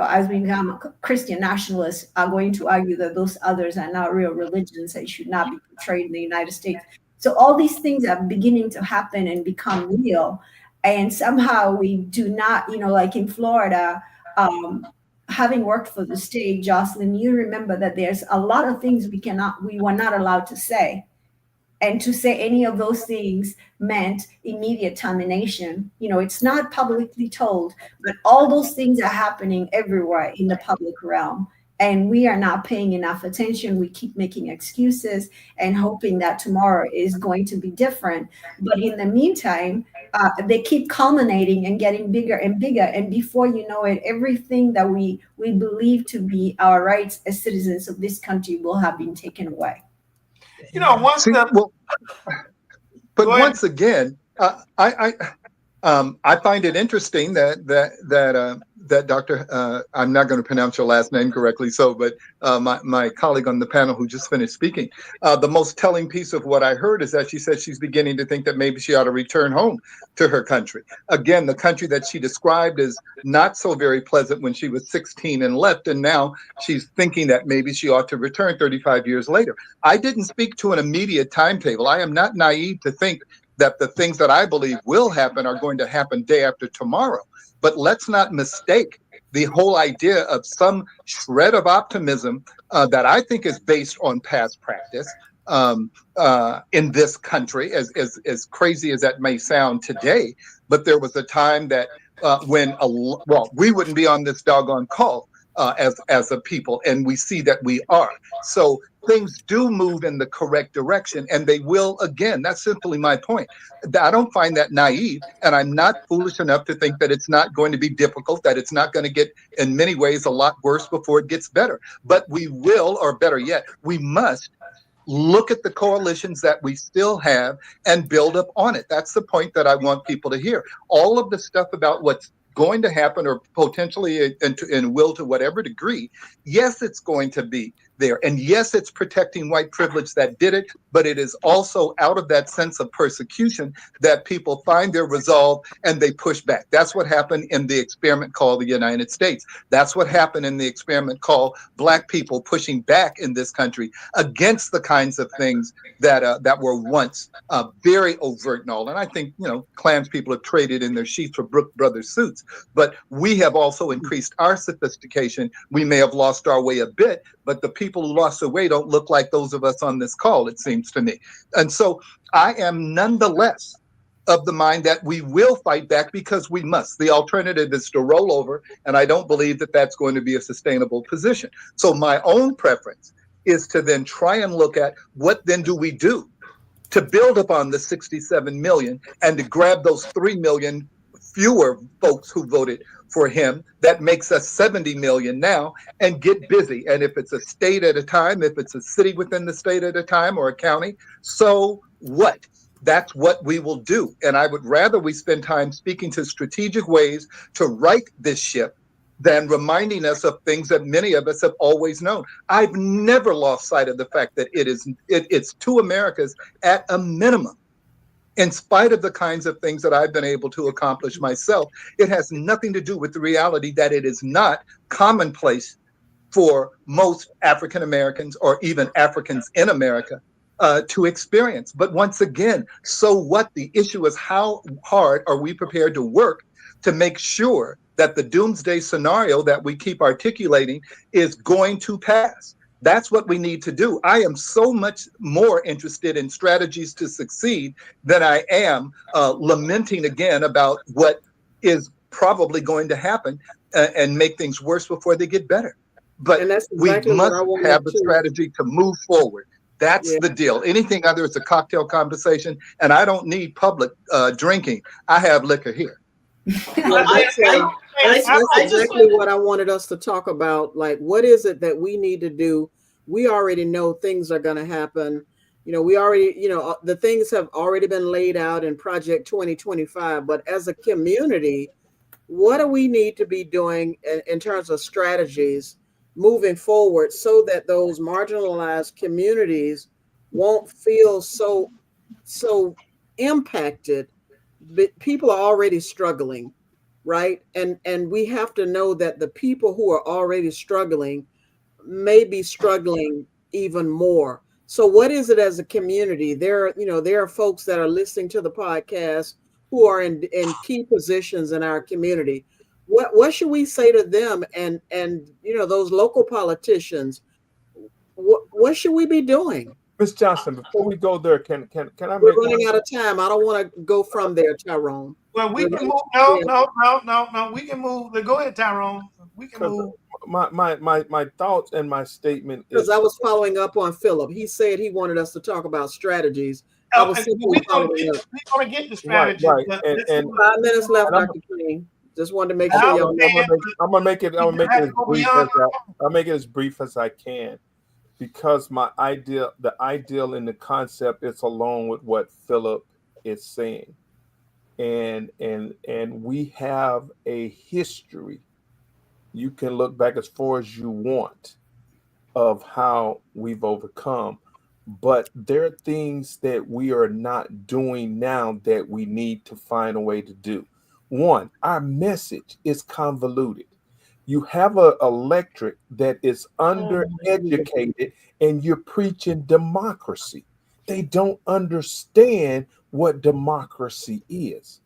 as we become Christian nationalists, are going to argue that those others are not real religions and should not be portrayed in the United States. So all these things are beginning to happen and become real. And somehow we do not, like in Florida, having worked for the state, Jocelyn, you remember that there's a lot of things we were not allowed to say. And to say any of those things meant immediate termination. It's not publicly told, but all those things are happening everywhere in the public realm. And we are not paying enough attention. We keep making excuses and hoping that tomorrow is going to be different. But in the meantime, they keep culminating and getting bigger and bigger. And before you know it, everything that we believe to be our rights as citizens of this country will have been taken away. Once See, the but Go ahead. once again, I find it interesting that Dr. I'm not going to pronounce your last name correctly, but my colleague on the panel who just finished speaking, the most telling piece of what I heard is that she said she's beginning to think that maybe she ought to return home to her country. Again, the country that she described as not so very pleasant when she was 16 and left, and now she's thinking that maybe she ought to return 35 years later. I didn't speak to an immediate timetable. I am not naive to think that the things that I believe will happen are going to happen day after tomorrow. But let's not mistake the whole idea of some shred of optimism that I think is based on past practice in this country, as crazy as that may sound today. But there was a time that when we wouldn't be on this doggone call as a people, and we see that we are. So things do move in the correct direction, and they will again. That's simply my point. I don't find that naive, and I'm not foolish enough to think that it's not going to be difficult, that it's not going to get, in many ways, a lot worse before it gets better. But we will, or better yet, we must look at the coalitions that we still have and build up on it. That's the point that I want people to hear. All of the stuff about what's going to happen, or potentially and will to whatever degree, yes, it's going to be there. And yes, it's protecting white privilege that did it, but it is also out of that sense of persecution that people find their resolve and they push back. That's what happened in the experiment called the United States. That's what happened in the experiment called Black people pushing back in this country against the kinds of things that were once very overt and all. And I think, Klans people have traded in their sheets for Brooks Brothers suits, but we have also increased our sophistication. We may have lost our way a bit, but the people who lost their way don't look like those of us on this call, it seems to me. And so I am nonetheless of the mind that we will fight back because we must. The alternative is to roll over, and I don't believe that that's going to be a sustainable position. So my own preference is to then try and look at what then do we do to build upon the 67 million and to grab those 3 million fewer folks who voted for him. That makes us 70 million now, and get busy. And if it's a state at a time, if it's a city within the state at a time or a county, so what? That's what we will do. And I would rather we spend time speaking to strategic ways to right this ship than reminding us of things that many of us have always known. I've never lost sight of the fact that it's two Americas at a minimum. In spite of the kinds of things that I've been able to accomplish myself, it has nothing to do with the reality that it is not commonplace for most African Americans or even Africans in America to experience. But once again, so what? The issue is how hard are we prepared to work to make sure that the doomsday scenario that we keep articulating is going to pass. That's what we need to do. I am so much more interested in strategies to succeed than I am lamenting again about what is probably going to happen and make things worse before they get better. But And that's exactly we what must I want have the to- strategy to move forward. That's Yeah. the deal. Anything other is a cocktail conversation, and I don't need public drinking. I have liquor here. Well, that's I just exactly what I wanted us to talk about. Like, what is it that we need to do? We already know things are going to happen. You know, we already, you know, the things have already been laid out in Project 2025. But as a community, what do we need to be doing in terms of strategies moving forward so that those marginalized communities won't feel so impacted? But people are already struggling, right? And we have to know that the people who are already struggling may be struggling even more. So what is it as a community? There are folks that are listening to the podcast who are in key positions in our community. What should we say to them and those local politicians? What should we be doing? Ms. Johnson, before we go there, can I We're make running out of time. I don't want to go from there, Tyrone. Well, we can move. No. We can move. Go ahead, Tyrone. We can move. my thoughts and my statement Because is I was following up on Philip. He said he wanted us to talk about strategies. I was simply We're following going up. to get the strategy. Right. but And- let's- and- 5 minutes left, And I'm- Dr. King. Just wanted to make And sure I'm y'all saying- I'm gonna make it as go brief beyond- I'll make it as brief as I can, because the ideal and the concept is along with what Philip is saying, and we have a history. You can look back as far as you want of how we've overcome, but there are things that we are not doing now that we need to find a way to do. One, our message is convoluted. You have an electorate that is undereducated, and you're preaching democracy. They don't understand what democracy is.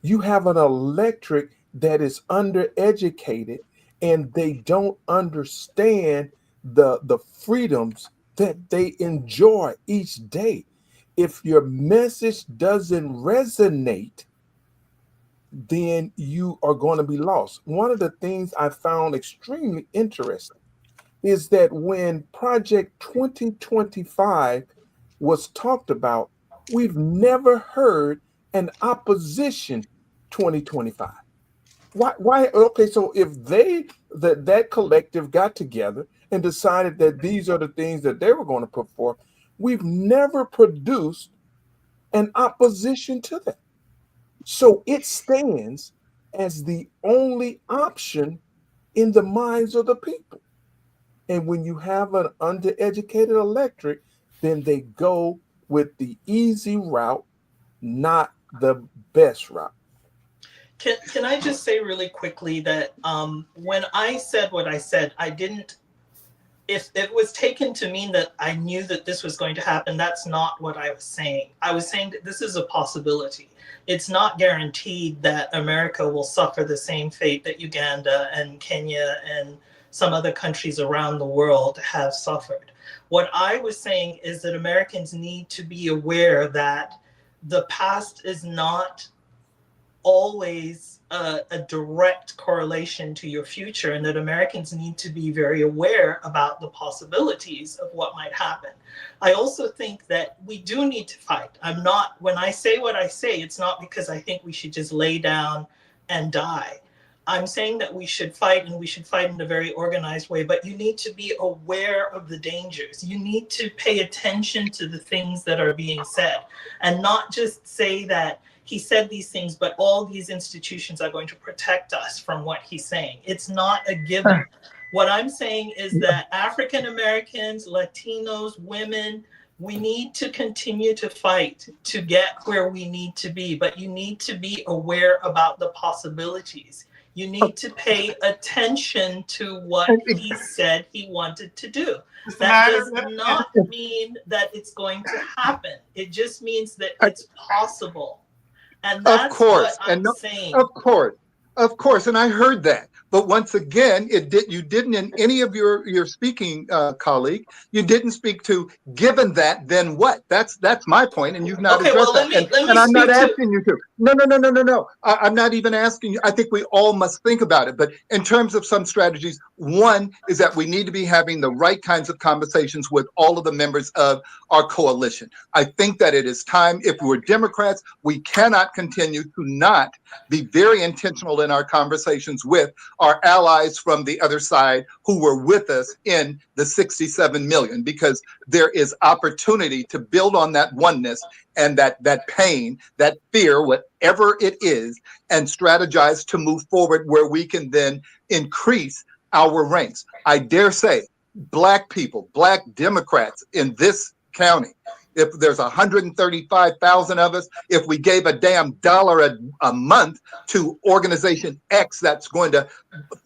You have an electorate that is undereducated, and they don't understand the freedoms that they enjoy each day. If your message doesn't resonate, then you are going to be lost. One of the things I found extremely interesting is that when Project 2025 was talked about, we've never heard an opposition 2025. Why? Okay, so if that collective got together and decided that these are the things that they were going to put forth, we've never produced an opposition to that. So it stands as the only option in the minds of the people. And when you have an undereducated electorate, then they go with the easy route, not the best route. Can I just say really quickly that when I said what I said, I didn't if it was taken to mean that I knew that this was going to happen, that's not what I was saying. I was saying that this is a possibility. It's not guaranteed that America will suffer the same fate that Uganda and Kenya and some other countries around the world have suffered. What I was saying is that Americans need to be aware that the past is not always a direct correlation to your future, and that Americans need to be very aware about the possibilities of what might happen. I also think that we do need to fight. When I say what I say, it's not because I think we should just lay down and die. I'm saying that we should fight, and we should fight in a very organized way, but you need to be aware of the dangers. You need to pay attention to the things that are being said, and not just say that he said these things, but all these institutions are going to protect us from what he's saying. It's not a given. What I'm saying is that African Americans, Latinos, women, we need to continue to fight to get where we need to be, but you need to be aware about the possibilities. You need to pay attention to what he said he wanted to do. That does not mean that it's going to happen. It just means that it's possible. And that's what I'm saying. Of course, and I heard that. But once again, you didn't in any of your speaking, colleague, you didn't speak to, given that, then what? That's my point, and you've not addressed that. And I'm not asking you to. No. I'm not even asking you. I think we all must think about it. But in terms of some strategies, one is that we need to be having the right kinds of conversations with all of the members of our coalition. I think that it is time, if we're Democrats, we cannot continue to not be very intentional in our conversations with our allies from the other side who were with us in the 67 million, because there is opportunity to build on that oneness and that pain, that fear, whatever it is, and strategize to move forward where we can then increase our ranks. I dare say, Black people, Black Democrats in this county, if there's 135,000 of us, if we gave a damn dollar a month to organization X that's going to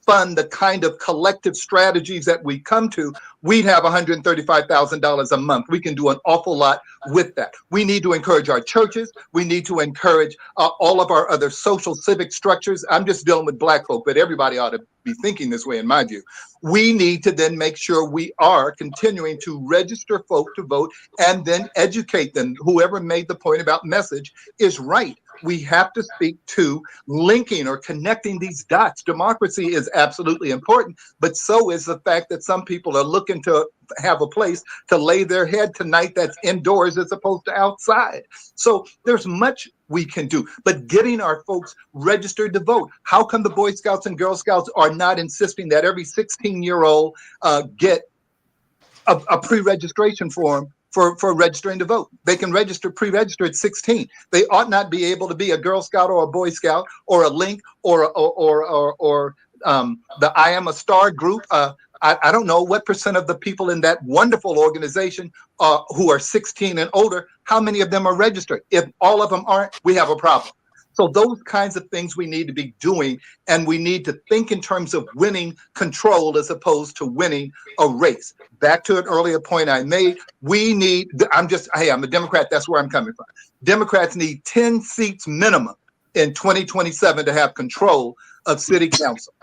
fund the kind of collective strategies that we come to, we'd have $135,000 a month. We can do an awful lot with that. We need to encourage our churches. We need to encourage all of our other social civic structures. I'm just dealing with Black folk, but everybody ought to be thinking this way, in my view. We need to then make sure we are continuing to register folk to vote and then educate them. Whoever made the point about message is right. We have to speak to linking or connecting these dots. Democracy is absolutely important, but so is the fact that some people are looking to have a place to lay their head tonight that's indoors as opposed to outside. So there's much we can do, but getting our folks registered to vote. How come the Boy Scouts and Girl Scouts are not insisting that every 16-year-old get a pre-registration form for registering to vote? They can pre-register at 16. They ought not be able to be a Girl Scout or a Boy Scout or a Link or the I Am a Star group. I don't know what percent of the people in that wonderful organization who are 16 and older, how many of them are registered? If all of them aren't, we have a problem. So those kinds of things we need to be doing, and we need to think in terms of winning control as opposed to winning a race. Back to an earlier point I made, I'm a Democrat, that's where I'm coming from. Democrats need 10 seats minimum in 2027 to have control of city council.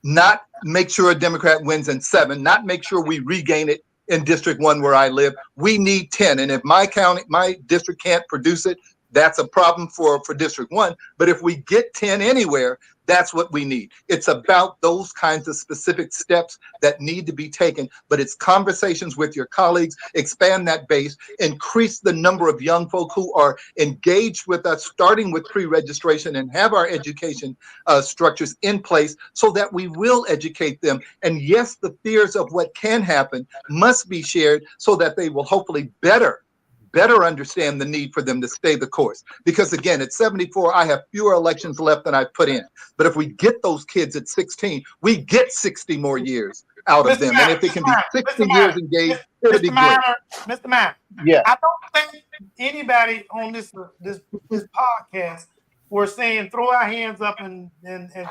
Not make sure a Democrat wins in 7, not make sure we regain it in District 1 where I live. We need 10. And if my district can't produce it, that's a problem for District 1. But if we get 10 anywhere, that's what we need. It's about those kinds of specific steps that need to be taken, but it's conversations with your colleagues, expand that base, increase the number of young folk who are engaged with us, starting with pre-registration, and have our education structures in place so that we will educate them. And yes, the fears of what can happen must be shared so that they will hopefully better understand the need for them to stay the course. Because again, at 74, I have fewer elections left than I've put in. But if we get those kids at 16, we get 60 more years out of them. And if it can be 60 years engaged, it'll be great. Mr. Matt, yeah. I don't think anybody on this podcast were saying throw our hands up and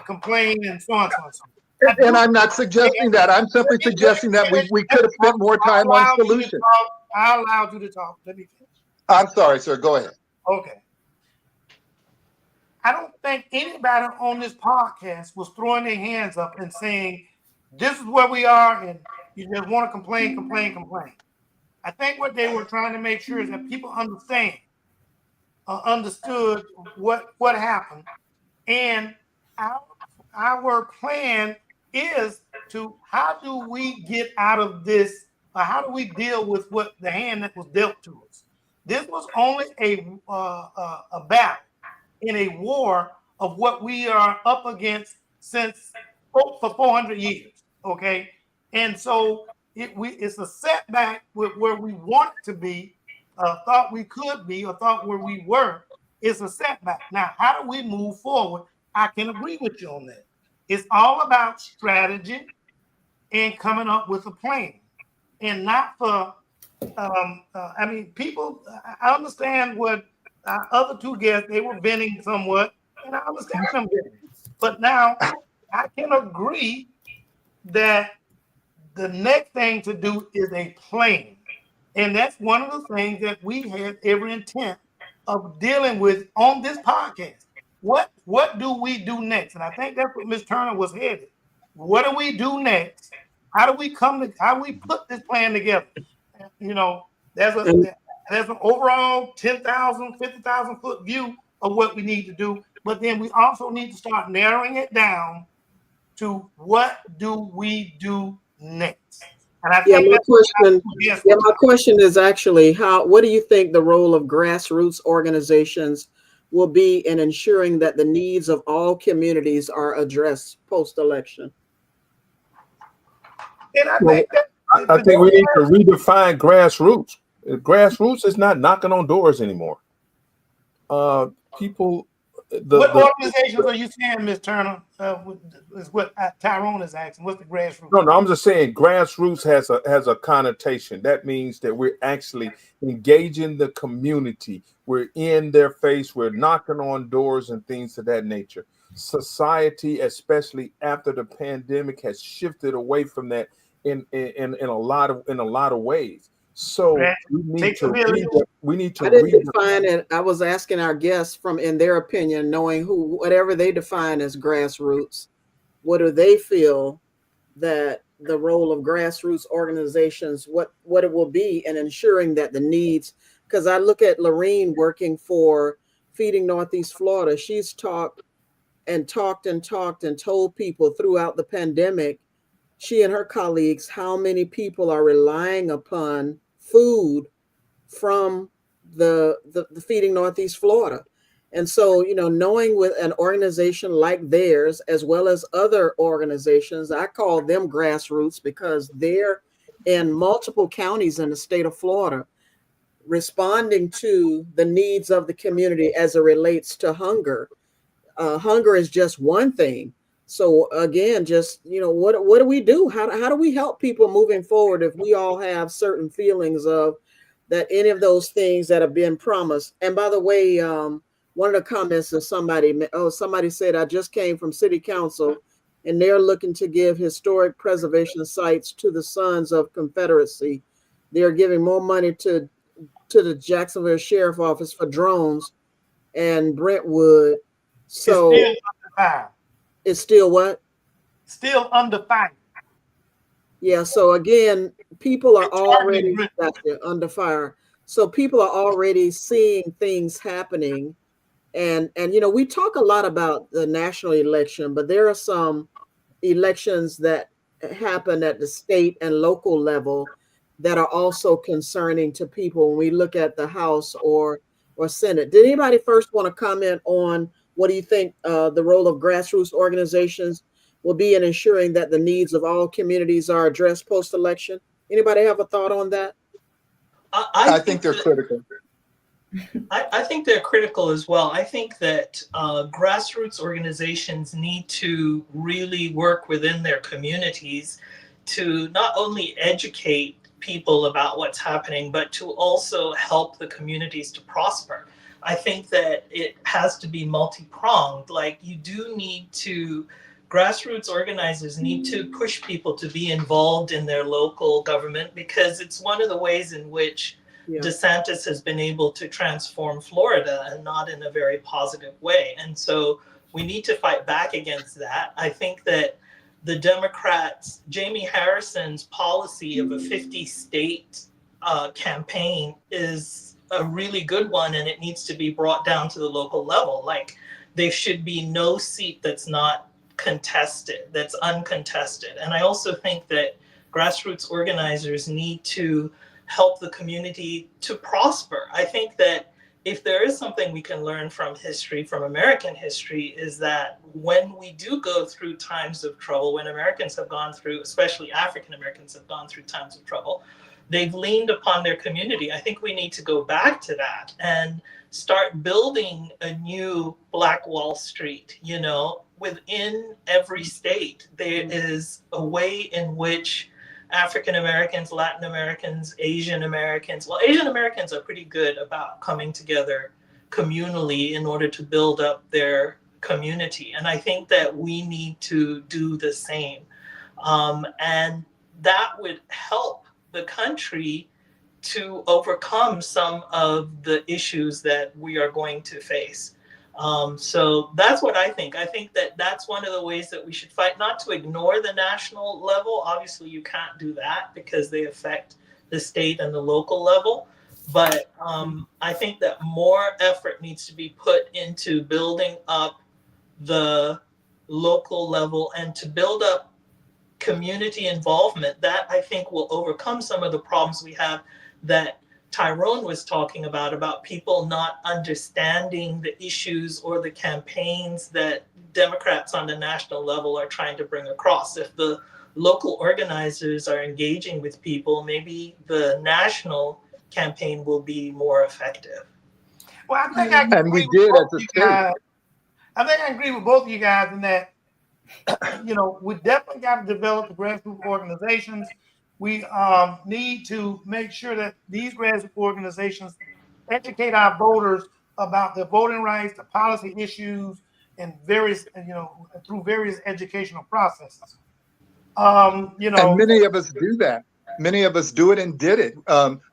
complain and so on and so on. And I'm not suggesting that. I'm simply suggesting that we could have spent more time on solutions. I allowed you to talk. Let me finish. I'm sorry, sir. Go ahead. Okay. I don't think anybody on this podcast was throwing their hands up and saying, this is where we are, and you just want to complain. I think what they were trying to make sure is that people understood what happened. And our plan is to, how do we get out of this? How do we deal with what the hand that was dealt to us? This was only a battle in a war of what we are up against since for 400 years. Okay, and so it's a setback with where we want to be, thought we could be, or thought where we were. It's a setback. Now, how do we move forward? I can agree with you on that. It's all about strategy and coming up with a plan, and not for. I mean, people. I understand what other two guests, they were venting somewhat, and I understand them venting. But now I can agree that the next thing to do is a plan, and that's one of the things that we have every intent of dealing with on this podcast. What do we do next? And I think that's what Ms. Turner was headed. What do we do next? How do we how do we put this plan together? You know, there's an overall 10,000, 50,000 foot view of what we need to do, but then we also need to start narrowing it down to what do we do next. And I think my question is actually, what do you think the role of grassroots organizations will be in ensuring that the needs of all communities are addressed post-election? And I think we need to redefine grassroots. Grassroots is not knocking on doors anymore. People. What organizations are you saying, Ms. Turner? Is what Tyrone is asking. What's the grassroots? No, I'm just saying grassroots has a connotation. That means that we're actually engaging the community. We're in their face. We're knocking on doors and things of that nature. Society, especially after the pandemic, has shifted away from that in a lot of ways. So we need to I didn't define it. I was asking our guests in their opinion, knowing whatever they define as grassroots, what do they feel that the role of grassroots organizations, what it will be in ensuring that the needs, because I look at Lorene working for Feeding Northeast Florida. She's talked and told people throughout the pandemic, she and her colleagues, how many people are relying upon food from the Feeding Northeast Florida. And so, knowing with an organization like theirs, as well as other organizations, I call them grassroots because they're in multiple counties in the state of Florida, responding to the needs of the community as it relates to hunger. Hunger is just one thing. So again, just, what do we do? How do we help people moving forward if we all have certain feelings of that any of those things that have been promised? And by the way, one of the comments is somebody said, I just came from city council and they're looking to give historic preservation sites to the Sons of Confederacy. They're giving more money to the Jacksonville Sheriff Office for drones and Brentwood. So it's still what? Still under fire. Yeah. So again, people are already under fire. So people are already seeing things happening. And we talk a lot about the national election, but there are some elections that happen at the state and local level that are also concerning to people when we look at the House or Senate. Did anybody first want to comment on what do you think the role of grassroots organizations will be in ensuring that the needs of all communities are addressed post-election? Anybody have a thought on that? I think they're critical. I think they're critical as well. I think that grassroots organizations need to really work within their communities to not only educate people about what's happening, but to also help the communities to prosper. I think that it has to be multi-pronged. Like, you do need to grassroots organizers need to push people to be involved in their local government, because it's one of the ways in which DeSantis has been able to transform Florida, and not in a very positive way. And so we need to fight back against that. I think that the Democrats, Jamie Harrison's policy of a 50-state campaign is a really good one, and it needs to be brought down to the local level. Like, there should be no seat that's not contested, that's uncontested. And I also think that grassroots organizers need to help the community to prosper. I think that if there is something we can learn from history, from American history, is that when we do go through times of trouble, when Americans have gone through, especially African Americans have gone through times of trouble, they've leaned upon their community. I think we need to go back to that and start building a new Black Wall Street. You know, within every state, there is a way in which African Americans, Latin Americans, Asian Americans, well, Asian Americans are pretty good about coming together communally in order to build up their community. And I think that we need to do the same. And that would help the country to overcome some of the issues that we are going to face. So that's what I think. I think that that's one of the ways that we should fight, not to ignore the national level. Obviously, you can't do that because they affect the state and the local level. But I think that more effort needs to be put into building up the local level and to build up community involvement. That, I think, will overcome some of the problems we have that Tyrone was talking about people not understanding the issues or the campaigns that Democrats on the national level are trying to bring across. If the local organizers are engaging with people, maybe the national campaign will be more effective. Well, I think I can agree with both of you guys. I think I agree with both of you guys in that, you know, we definitely got to develop the grassroots organizations. We need to make sure that these grassroots organizations educate our voters about their voting rights, the policy issues, and various, you know, through various educational processes. You know, and many of us do that. Many of us do it and did it.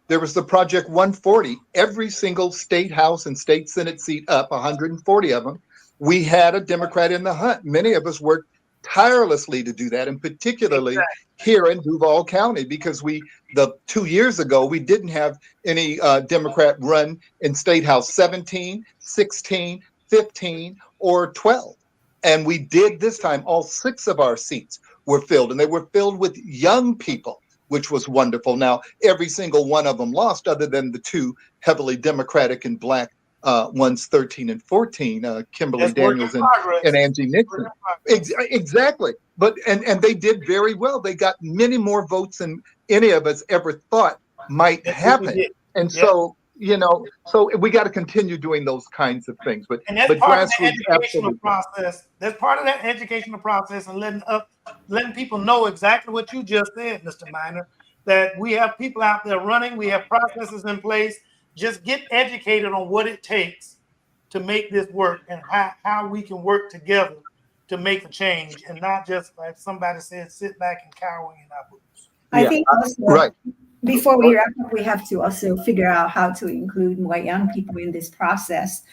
There was the Project 140. Every single state house and state senate seat up, 140 of them, we had a Democrat in the hunt. Many of us worked tirelessly to do that, and particularly here in Duval County, because 2 years ago, we didn't have any Democrat run in State House 17, 16, 15, or 12. And we did this time, all 6 of our seats were filled, and they were filled with young people, which was wonderful. Now, every single one of them lost, other than the 2 heavily Democratic and Black ones, 13 and 14, Kimberly Daniels and Angie Nixon. Exactly. But and they did very well. They got many more votes than any of us ever thought might happen. And so, you know, so we got to continue doing those kinds of things. But that's part of the educational process. That's part of that educational process, and letting people know exactly what you just said, Mr. Minor, that we have people out there running, we have processes in place. Just get educated on what it takes to make this work, and how we can work together to make a change, and not just, like somebody said, sit back and cower in our boots. I think also, before we wrap up, we have to also figure out how to include more young people in this process.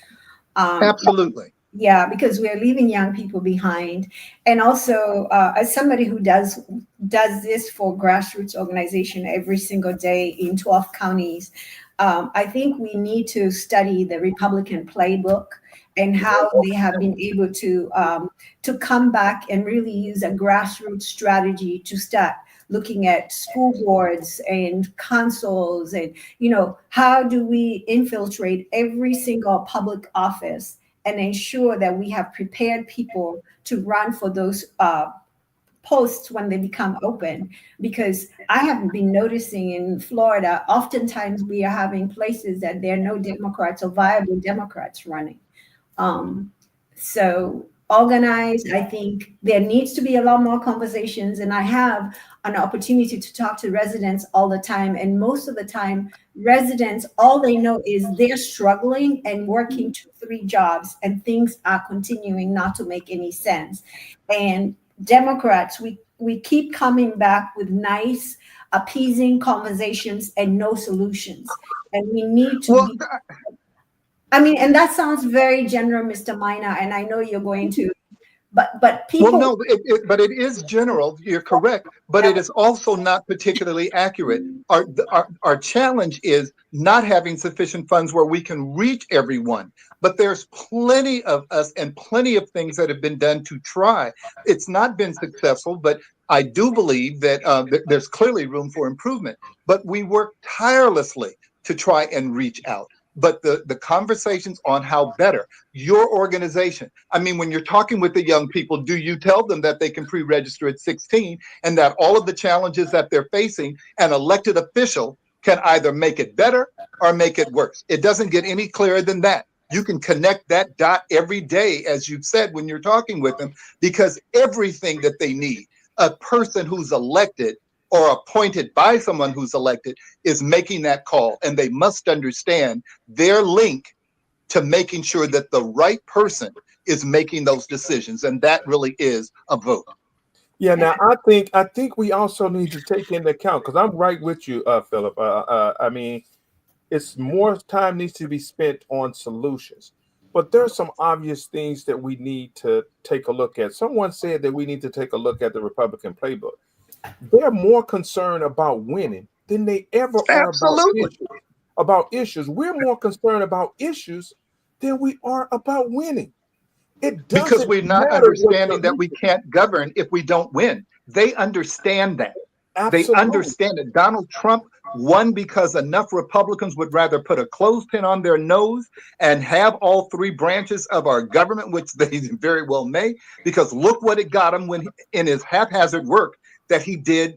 Absolutely. Yeah, because we're leaving young people behind. And also, as somebody who does this for grassroots organization every single day in 12 counties, I think we need to study the Republican playbook and how they have been able to come back and really use a grassroots strategy to start looking at school boards and councils, and, you know, how do we infiltrate every single public office and ensure that we have prepared people to run for those posts when they become open. Because I have been noticing in Florida, oftentimes we are having places that there are no Democrats or viable Democrats running. So organized. I think there needs to be a lot more conversations, and I have an opportunity to talk to residents all the time. And most of the time, residents, all they know is they're struggling and working 2, 3 jobs, and things are continuing not to make any sense. And Democrats, we keep coming back with nice, appeasing conversations and no solutions. And we need to Well, be, I mean, and that sounds very general, Mr. Minor, and I know you're going to, but people. well, no, but it is general. You're correct, but it is also not particularly accurate. Our challenge is not having sufficient funds where we can reach everyone. But there's plenty of us and plenty of things that have been done to try. It's not been successful, but I do believe that there's clearly room for improvement. But we work tirelessly to try and reach out. But the conversations on how better your organization, I mean, when you're talking with the young people, do you tell them that they can pre-register at 16 and that all of the challenges that they're facing, an elected official can either make it better or make it worse? It doesn't get any clearer than that. You can connect that dot every day, as you've said, when you're talking with them, because everything that they need, a person who's elected or appointed by someone who's elected is making that call, and they must understand their link to making sure that the right person is making those decisions, and that really is a vote. Yeah, now I think we also need to take into account, because I'm right with you, Philip. I mean, it's more time needs to be spent on solutions, but there's some obvious things that we need to take a look at. Someone said that we need to take a look at the Republican playbook. They're more concerned about winning than they ever are about issues. We're more concerned about issues than we are about winning. It doesn't because we're not matter understanding that we can't govern if we don't win. They understand that. Absolutely. They understand that Donald Trump won because enough Republicans would rather put a clothespin on their nose and have all 3 branches of our government, which they very well may, because look what it got him when in his haphazard work that he did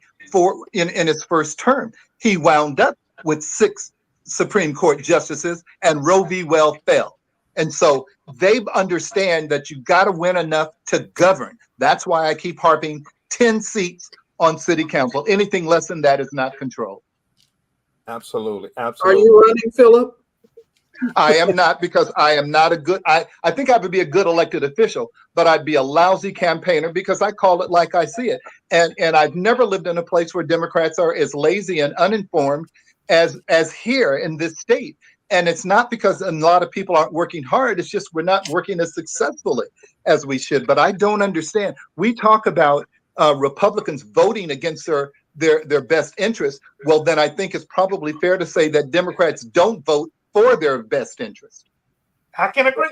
in his first term. He wound up with 6 Supreme Court justices, and Roe v. Wade fell. And so they understand that you've got to win enough to govern. That's why I keep harping 10 seats on city council. Anything less than that is not control. Absolutely. Are Absolutely. you running, Philip? I am not, because I am not a good, I think I would be a good elected official, but I'd be a lousy campaigner because I call it like I see it. And I've never lived in a place where Democrats are as lazy and uninformed as here in this state. And it's not because a lot of people aren't working hard. It's just we're not working as successfully as we should. But I don't understand. We talk about Republicans voting against their best interests. Well, then I think it's probably fair to say that Democrats don't vote for their best interest. I can agree.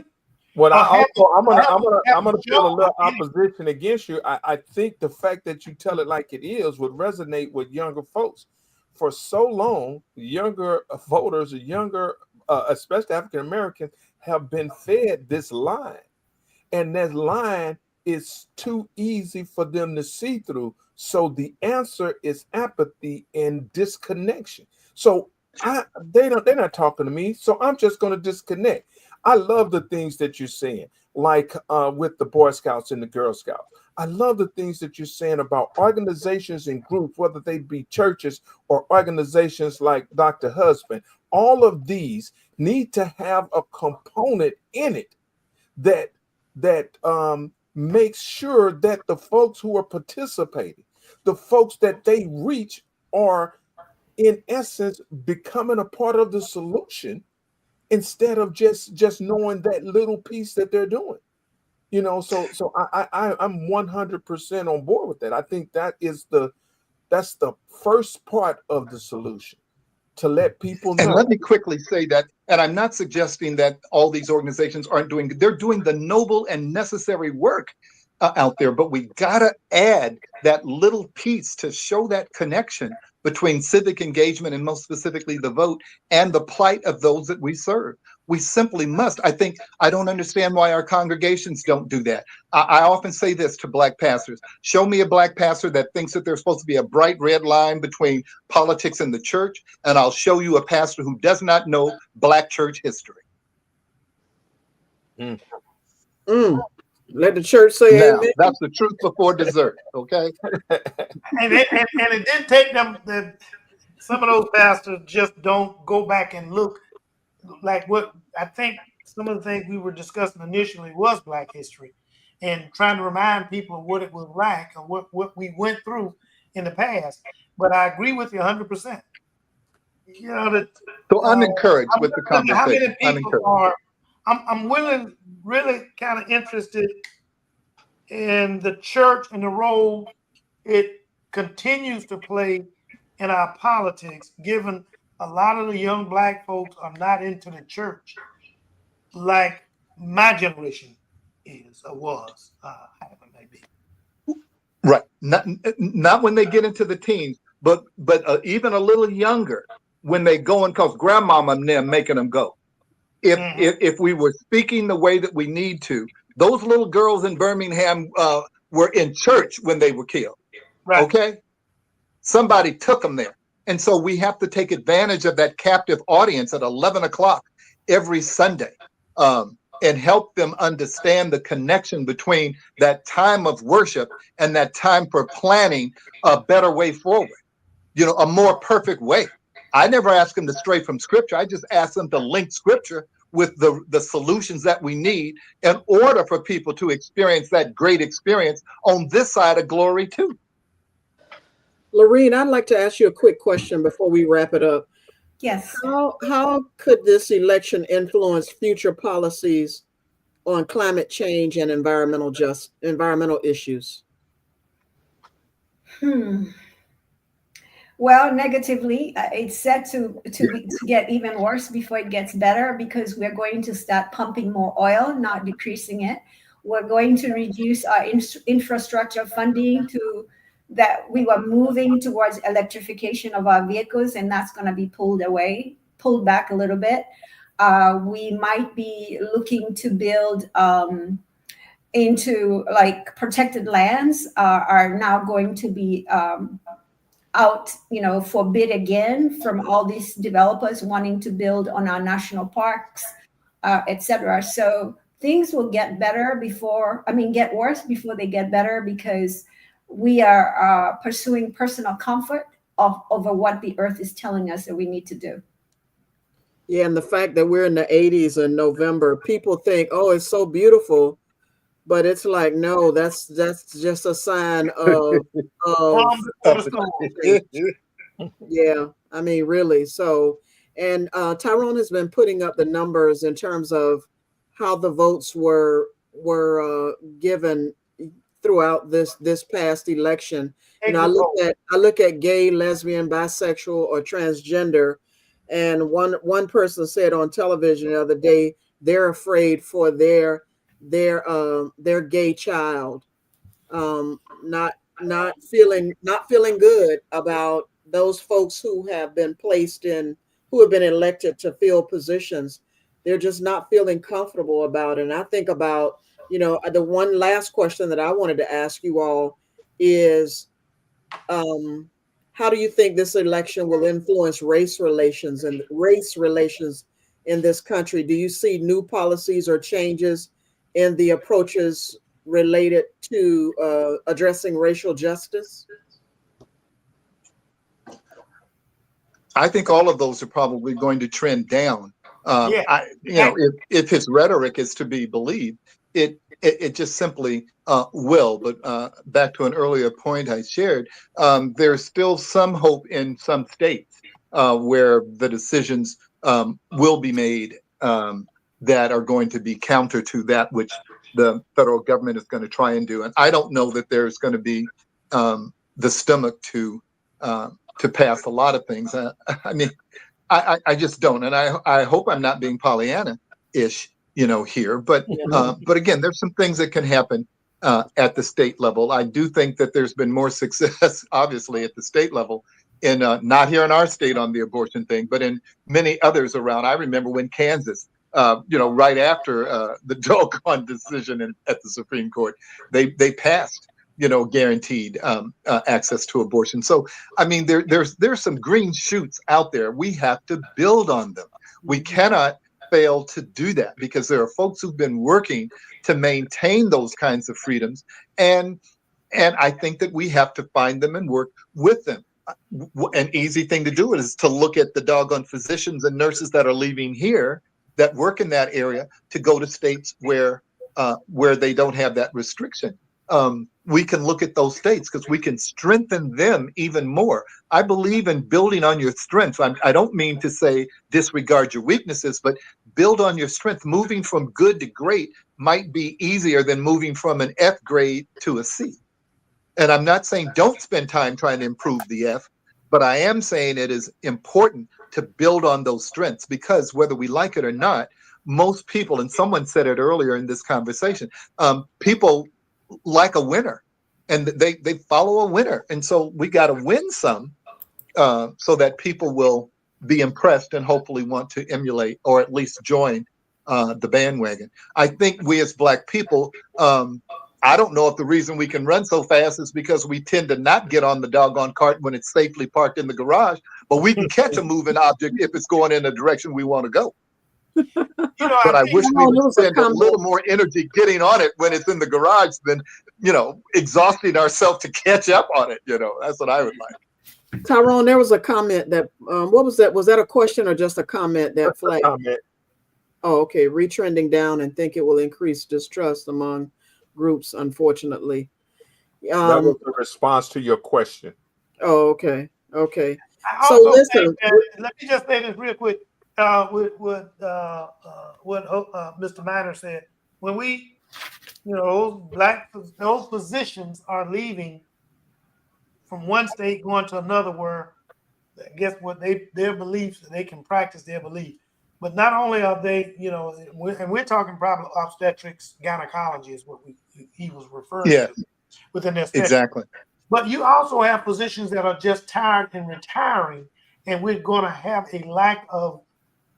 Well, I'm gonna put a little opposition against you. I think the fact that you tell it like it is would resonate with younger folks. For so long, younger voters, especially African Americans, have been fed this line, and that line is too easy for them to see through. So the answer is apathy and disconnection. So they're not talking to me, so I'm just going to disconnect. I love the things that you're saying, like with the Boy Scouts and the Girl Scouts. I love the things that you're saying about organizations and groups, whether they be churches or organizations like Dr. Husband. All of these need to have a component in it that makes sure that the folks who are participating, the folks that they reach, are in essence becoming a part of the solution instead of just knowing that little piece that they're doing. You know, so I'm 100% on board with that. I think that's the first part of the solution, to let people know. And let me quickly say that, and I'm not suggesting that all these organizations aren't they're doing the noble and necessary work out there, but we gotta add that little piece to show that connection between civic engagement and most specifically the vote and the plight of those that we serve. We simply must. I don't understand why our congregations don't do that. I often say this to Black pastors: show me a Black pastor that thinks that there's supposed to be a bright red line between politics and the church, and I'll show you a pastor who does not know Black church history. Mm. Let the church say Now, amen. that's the truth before dessert, okay? And it didn't take them. Some of those pastors just don't go back and look like what I think some of the things we were discussing initially was Black history, and trying to remind people of what it was like or what we went through in the past. But I agree with you 100%. You know that. So I'm encouraged I'm with the wondering how many conversation. I'm people encouraged. are. I'm willing, really kind of interested in the church and the role it continues to play in our politics, given a lot of the young Black folks are not into the church like my generation is or was, however it may be. Right. Not when they get into the teens, but even a little younger when they go and cause grandmama and them making them go. If we were speaking the way that we need to, those little girls in Birmingham were in church when they were killed. Right. Okay. Somebody took them there. And so we have to take advantage of that captive audience at 11 o'clock every Sunday and help them understand the connection between that time of worship and that time for planning a better way forward, a more perfect way. I never ask them to stray from scripture. I just ask them to link scripture with the solutions that we need in order for people to experience that great experience on this side of glory too. Lorene, I'd like to ask you a quick question before we wrap it up. Yes. How could this election influence future policies on climate change and environmental issues? Well, negatively, it's set to get even worse before it gets better, because we're going to start pumping more oil, not decreasing it. We're going to reduce our infrastructure funding that we were moving towards electrification of our vehicles, and that's going to be pulled back a little bit. We might be looking to build into like protected lands are now going to be out, for bid again from all these developers wanting to build on our national parks, etc. So things will get get worse before they get better, because we are pursuing personal comfort over what the earth is telling us that we need to do. Yeah, and the fact that we're in the 80s in November, people think, oh, it's so beautiful, but it's like, no, that's just a sign of yeah, I mean, really. So, and Tyrone has been putting up the numbers in terms of how the votes were given throughout this past election. I look at gay, lesbian, bisexual, or transgender, and one person said on television the other day they're afraid for their gay child, not feeling good about those folks who have been elected to fill positions. They're just not feeling comfortable about it. And I think about, the one last question that I wanted to ask you all is, how do you think this election will influence race relations in this country? Do you see new policies or changes in the approaches related to addressing racial justice? I think all of those are probably going to trend down. Yeah. If his rhetoric is to be believed, it just simply will. But back to an earlier point I shared, there's still some hope in some states where the decisions will be made that are going to be counter to that which the federal government is going to try and do. And I don't know that there's going to be the stomach to pass a lot of things. I just don't. And I hope I'm not being Pollyanna-ish, here. But again, there's some things that can happen at the state level. I do think that there's been more success, obviously, at the state level, in not here in our state on the abortion thing, but in many others around. I remember when Kansas, right after the doggone decision at the Supreme Court, they passed, guaranteed access to abortion. So, I mean, there's some green shoots out there. We have to build on them. We cannot fail to do that, because there are folks who've been working to maintain those kinds of freedoms. And I think that we have to find them and work with them. An easy thing to do is to look at the doggone physicians and nurses that are leaving here that work in that area to go to states where they don't have that restriction. We can look at those states because we can strengthen them even more. I believe in building on your strengths. I don't mean to say disregard your weaknesses, but build on your strength. Moving from good to great might be easier than moving from an F grade to a C. And I'm not saying don't spend time trying to improve the F, but I am saying it is important to build on those strengths, because whether we like it or not, most people, and someone said it earlier in this conversation, people like a winner, and they follow a winner. And so we got to win some so that people will be impressed and hopefully want to emulate or at least join the bandwagon. I think we as Black people, I don't know if the reason we can run so fast is because we tend to not get on the doggone cart when it's safely parked in the garage, but we can catch a moving object if it's going in the direction we want to go. But I wish we would spend a little more energy getting on it when it's in the garage than, exhausting ourselves to catch up on it. That's what I would like. Tyrone, there was a comment that, what was that? Was that a question or just a comment that flagged? Comment. Oh, okay. Retrending down and think it will increase distrust among groups, unfortunately. That was the response to your question. Oh, okay. Okay. I So also listen, think that, let me just say this real quick. With what Mr. Miner said, when we, those physicians are leaving from one state going to another, where I guess what their beliefs, they can practice their belief. But not only are they, and we're talking probably obstetrics, gynecology is what he was referring to within their study. Exactly. But you also have physicians that are just tired and retiring, and we're going to have a lack of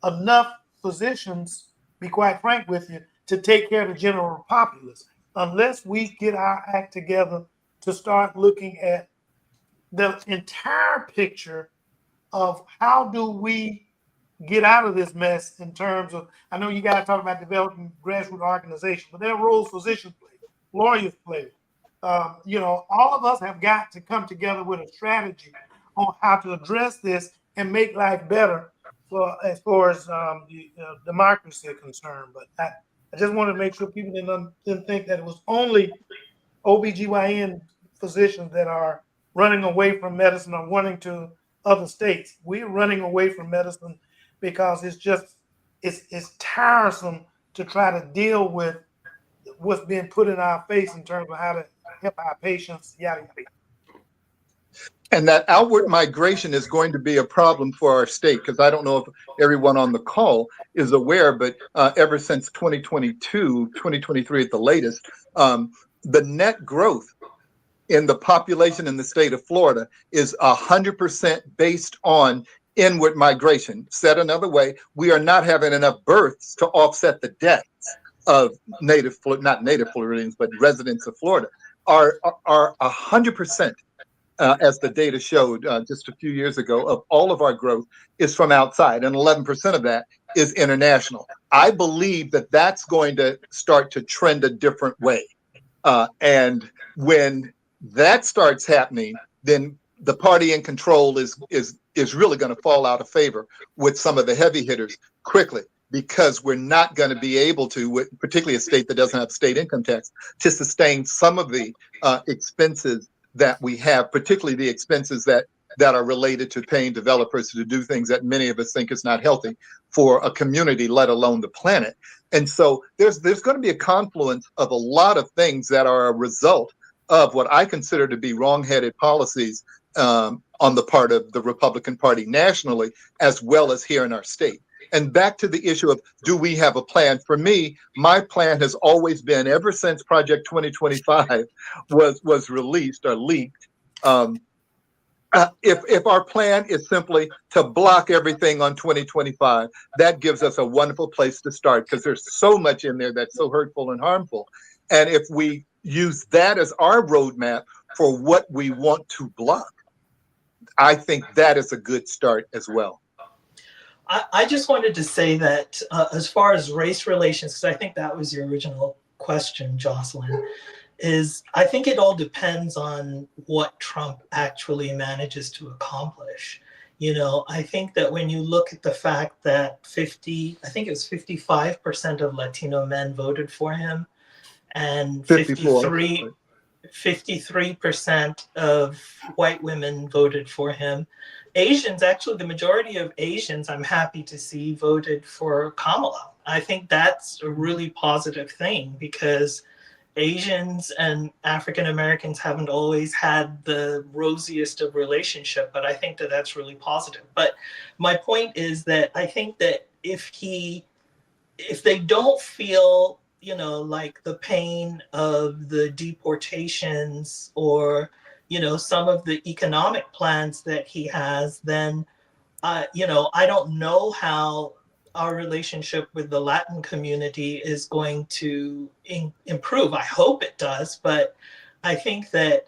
enough physicians, be quite frank with you, to take care of the general populace, unless we get our act together to start looking at the entire picture of how do we get out of this mess in terms of, I know you guys talk about developing grassroots organizations, but there are roles physicians play, lawyers play. All of us have got to come together with a strategy on how to address this and make life better as far as democracy is concerned. But I just want to make sure people didn't think that it was only OBGYN physicians that are running away from medicine or running to other states. We're running away from medicine because it's tiresome to try to deal with what's being put in our face in terms of how to help our patients, yada, yada. And that outward migration is going to be a problem for our state, because I don't know if everyone on the call is aware, but ever since 2022, 2023 at the latest, the net growth in the population in the state of Florida is 100% based on inward migration. Said another way, we are not having enough births to offset the deaths of not native Floridians, but residents of Florida are 100%. As the data showed just a few years ago, of all of our growth is from outside, and 11% of that is international. I believe that that's going to start to trend a different way. And when that starts happening, then the party in control is really going to fall out of favor with some of the heavy hitters quickly, because we're not going to be able to, particularly a state that doesn't have state income tax, to sustain some of the expenses that we have, particularly the expenses that are related to paying developers to do things that many of us think is not healthy for a community, let alone the planet. And so there's going to be a confluence of a lot of things that are a result of what I consider to be wrong-headed policies on the part of the Republican Party nationally, as well as here in our state. And back to the issue of, do we have a plan? For me, my plan has always been, ever since Project 2025 was released or leaked, if our plan is simply to block everything on 2025, that gives us a wonderful place to start, because there's so much in there that's so hurtful and harmful. And if we use that as our roadmap for what we want to block, I think that is a good start as well. I just wanted to say that as far as race relations, because I think that was your original question, Jocelyn, is I think it all depends on what Trump actually manages to accomplish. I think that when you look at the fact that I think it was 55% of Latino men voted for him, and 54. 53% of white women voted for him. Asians, actually, the majority of Asians, I'm happy to see, voted for Kamala. I think that's a really positive thing because Asians and African Americans haven't always had the rosiest of relationship, but I think that that's really positive. But my point is that I think that if they don't feel, like the pain of the deportations or, some of the economic plans that he has, then, I don't know how our relationship with the Latin community is going to improve. I hope it does, but I think that,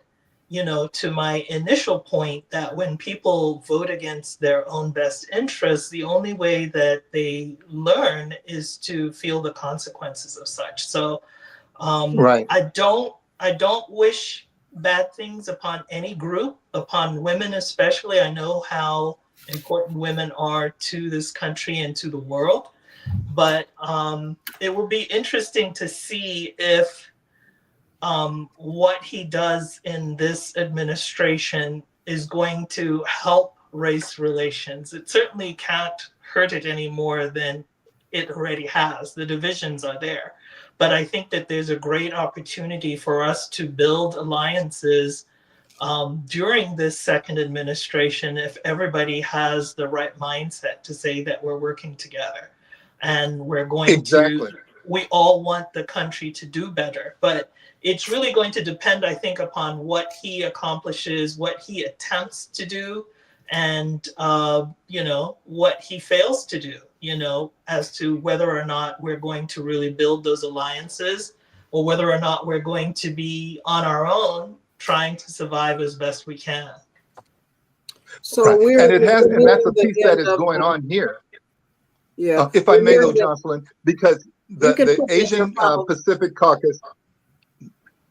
to my initial point, that when people vote against their own best interests, the only way that they learn is to feel the consequences of such. So Right. I don't wish bad things upon any group, upon women especially. I know how important women are to this country and to the world, but it will be interesting to see if what he does in this administration is going to help race relations. It certainly can't hurt it any more than it already has. The divisions are there. But I think that there's a great opportunity for us to build alliances during this second administration if everybody has the right mindset to say that we're working together and we're going Exactly. we all want the country to do better. But it's really going to depend, I think, upon what he accomplishes, what he attempts to do, and what he fails to do, as to whether or not we're going to really build those alliances or whether or not we're going to be on our own trying to survive as best we can. So Right. And that's a nearing the piece that end is of going on here. Yeah. If I We're may, though, nearing the- Jocelyn, because You can the put that in Asian your Pacific Caucus,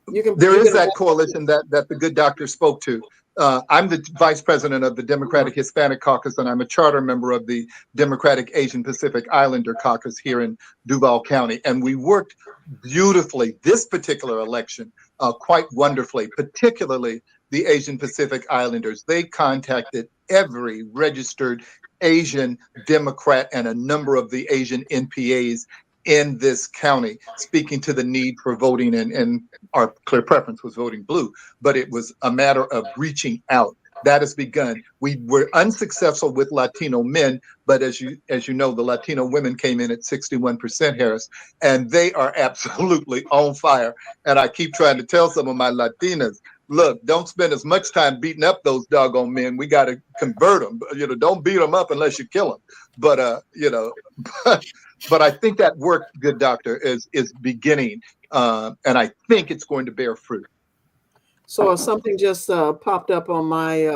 You there is can- that coalition that the good doctor spoke to. I'm the vice president of the Democratic Hispanic Caucus, and I'm a charter member of the Democratic Asian Pacific Islander Caucus here in Duval County. And we worked beautifully this particular election, quite wonderfully, particularly the Asian Pacific Islanders. They contacted every registered Asian Democrat and a number of the Asian NPAs in this county, speaking to the need for voting, and our clear preference was voting blue, but it was a matter of reaching out. That has begun. We were unsuccessful with Latino men, but as you know, the Latino women came in at 61%, Harris, and they are absolutely on fire. And I keep trying to tell some of my Latinas, look, don't spend as much time beating up those doggone men. We got to convert them. Don't beat them up unless you kill them. But but I think that work, good doctor, is beginning, and I think it's going to bear fruit. So something just popped up on my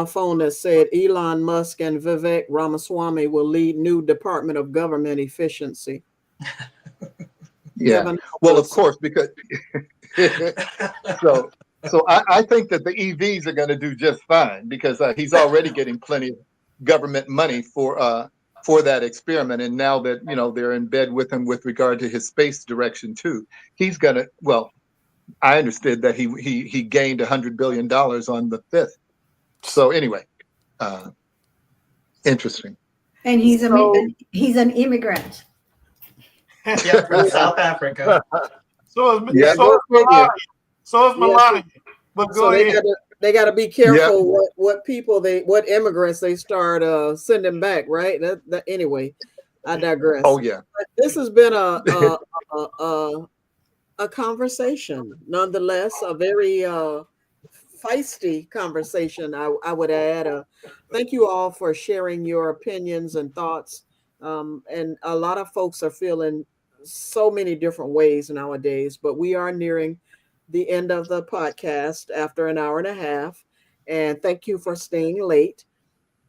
phone that said Elon Musk and Vivek Ramaswamy will lead new Department of Government Efficiency. Yeah. Well, of course, because so I think that the EVs are going to do just fine because he's already getting plenty of government money for that experiment. And now that, they're in bed with him with regard to his space direction too, he's going to, well, I understood that he gained $100 billion on the 5th. So anyway, interesting. And he's an immigrant. Yeah, from South Africa. So is Yeah. Melania. So is Melania. But go So ahead. they got to be careful what immigrants they start sending back, right? Anyway, I digress. Oh yeah. But this has been a conversation, nonetheless, a very feisty conversation. I would add. Thank you all for sharing your opinions and thoughts. And a lot of folks are feeling so many different ways nowadays, but we are nearing the end of the podcast after an hour and a half. And thank you for staying late.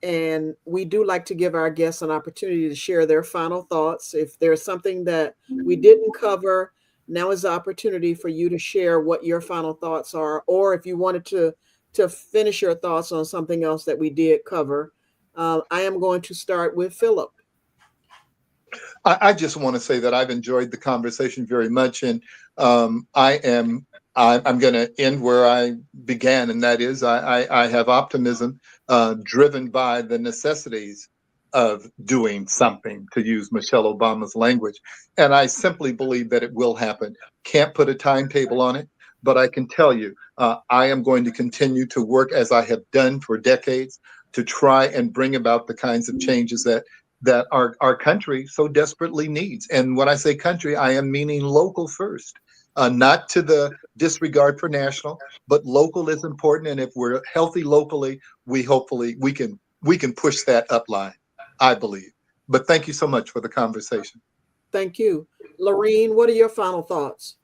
And we do like to give our guests an opportunity to share their final thoughts. If there's something that we didn't cover, now is the opportunity for you to share what your final thoughts are, or if you wanted to finish your thoughts on something else that we did cover. I am going to start with Philip. I just want to say that I've enjoyed the conversation very much, and I'm going to end where I began, and that is I have optimism driven by the necessities of doing something, to use Michelle Obama's language, and I simply believe that it will happen. Can't put a timetable on it, but I can tell you I am going to continue to work as I have done for decades to try and bring about the kinds of changes that our country so desperately needs. And when I say country, I am meaning local first, not to the disregard for national, but local is important. And if we're healthy locally, we can push that up line, I believe. But thank you so much for the conversation. Thank you. Lorene, what are your final thoughts?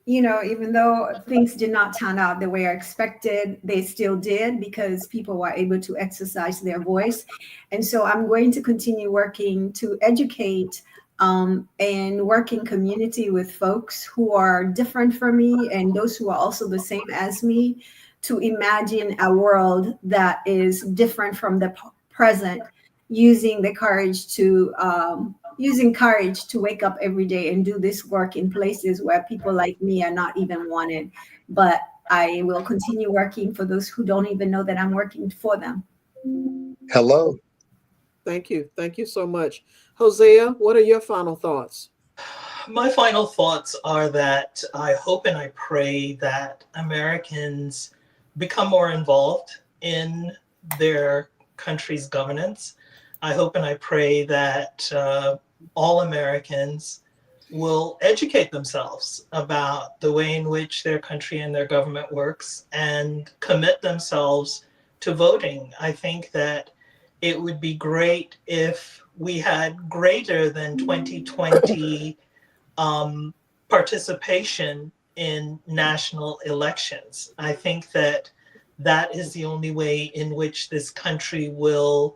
Even though things did not turn out the way I expected, they still did, because people were able to exercise their voice. And so I'm going to continue working to educate and work in community with folks who are different from me and those who are also the same as me, to imagine a world that is different from the present, using courage to wake up every day and do this work in places where people like me are not even wanted. But I will continue working for those who don't even know that I'm working for them. Hello. Thank you. Thank you so much. Hosea, what are your final thoughts? My final thoughts are that I hope and I pray that Americans become more involved in their country's governance. I hope and I pray that all Americans will educate themselves about the way in which their country and their government works and commit themselves to voting. I think that it would be great if we had greater than 2020 participation in national elections. I think that that is the only way in which this country will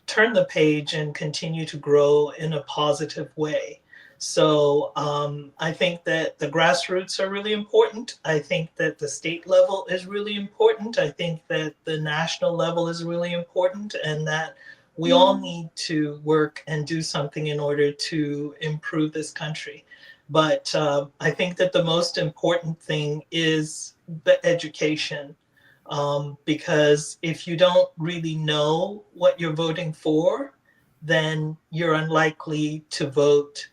turn the page and continue to grow in a positive way. So I think that the grassroots are really important. I think that the state level is really important. I think that the national level is really important, and that we all need to work and do something in order to improve this country. But I think that the most important thing is the education. Because if you don't really know what you're voting for, then you're unlikely to vote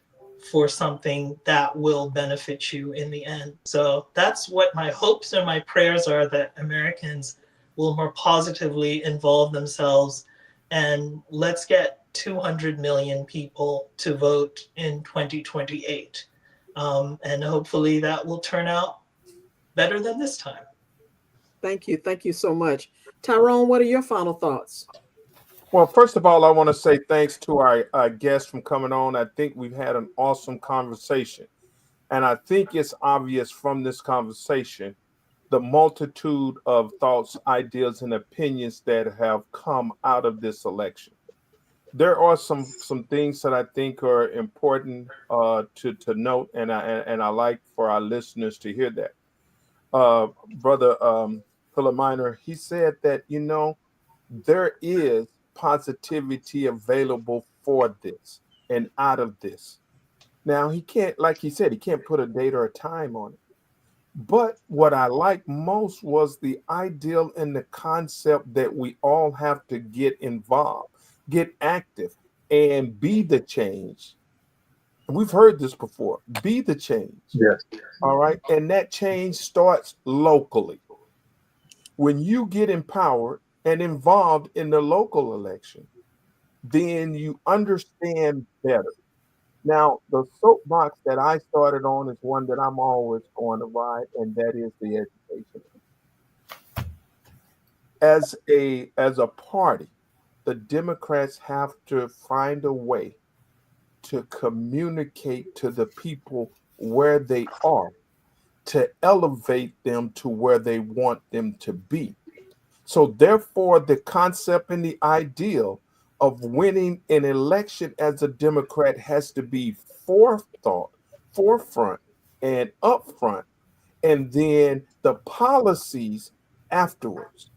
for something that will benefit you in the end. So that's what my hopes and my prayers are, that Americans will more positively involve themselves, and let's get 200 million people to vote in 2028. And hopefully that will turn out better than this time. Thank you. Thank you so much. Tyrone, what are your final thoughts? Well, first of all, I want to say thanks to our guests from coming on. I think we've had an awesome conversation. And I think it's obvious from this conversation the multitude of thoughts, ideas, and opinions that have come out of this election. There are some things that I think are important to note, and I like for our listeners to hear that. Brother Philip Minor, he said that, there is positivity available for this and out of this. Now, he can't, like he said, he can't put a date or a time on it. But what I liked most was the ideal and the concept that we all have to get involved, get active, and be the change. And we've heard this before. Be the change. Yes. All right. And that change starts locally. When you get empowered and involved in the local election, then you understand better. Now, the soapbox that I started on is one that I'm always going to ride, and that is the education. As a party, the Democrats have to find a way to communicate to the people where they are, to elevate them to where they want them to be. So therefore, the concept and the ideal of winning an election as a Democrat has to be forefront, and upfront, and then the policies afterwards.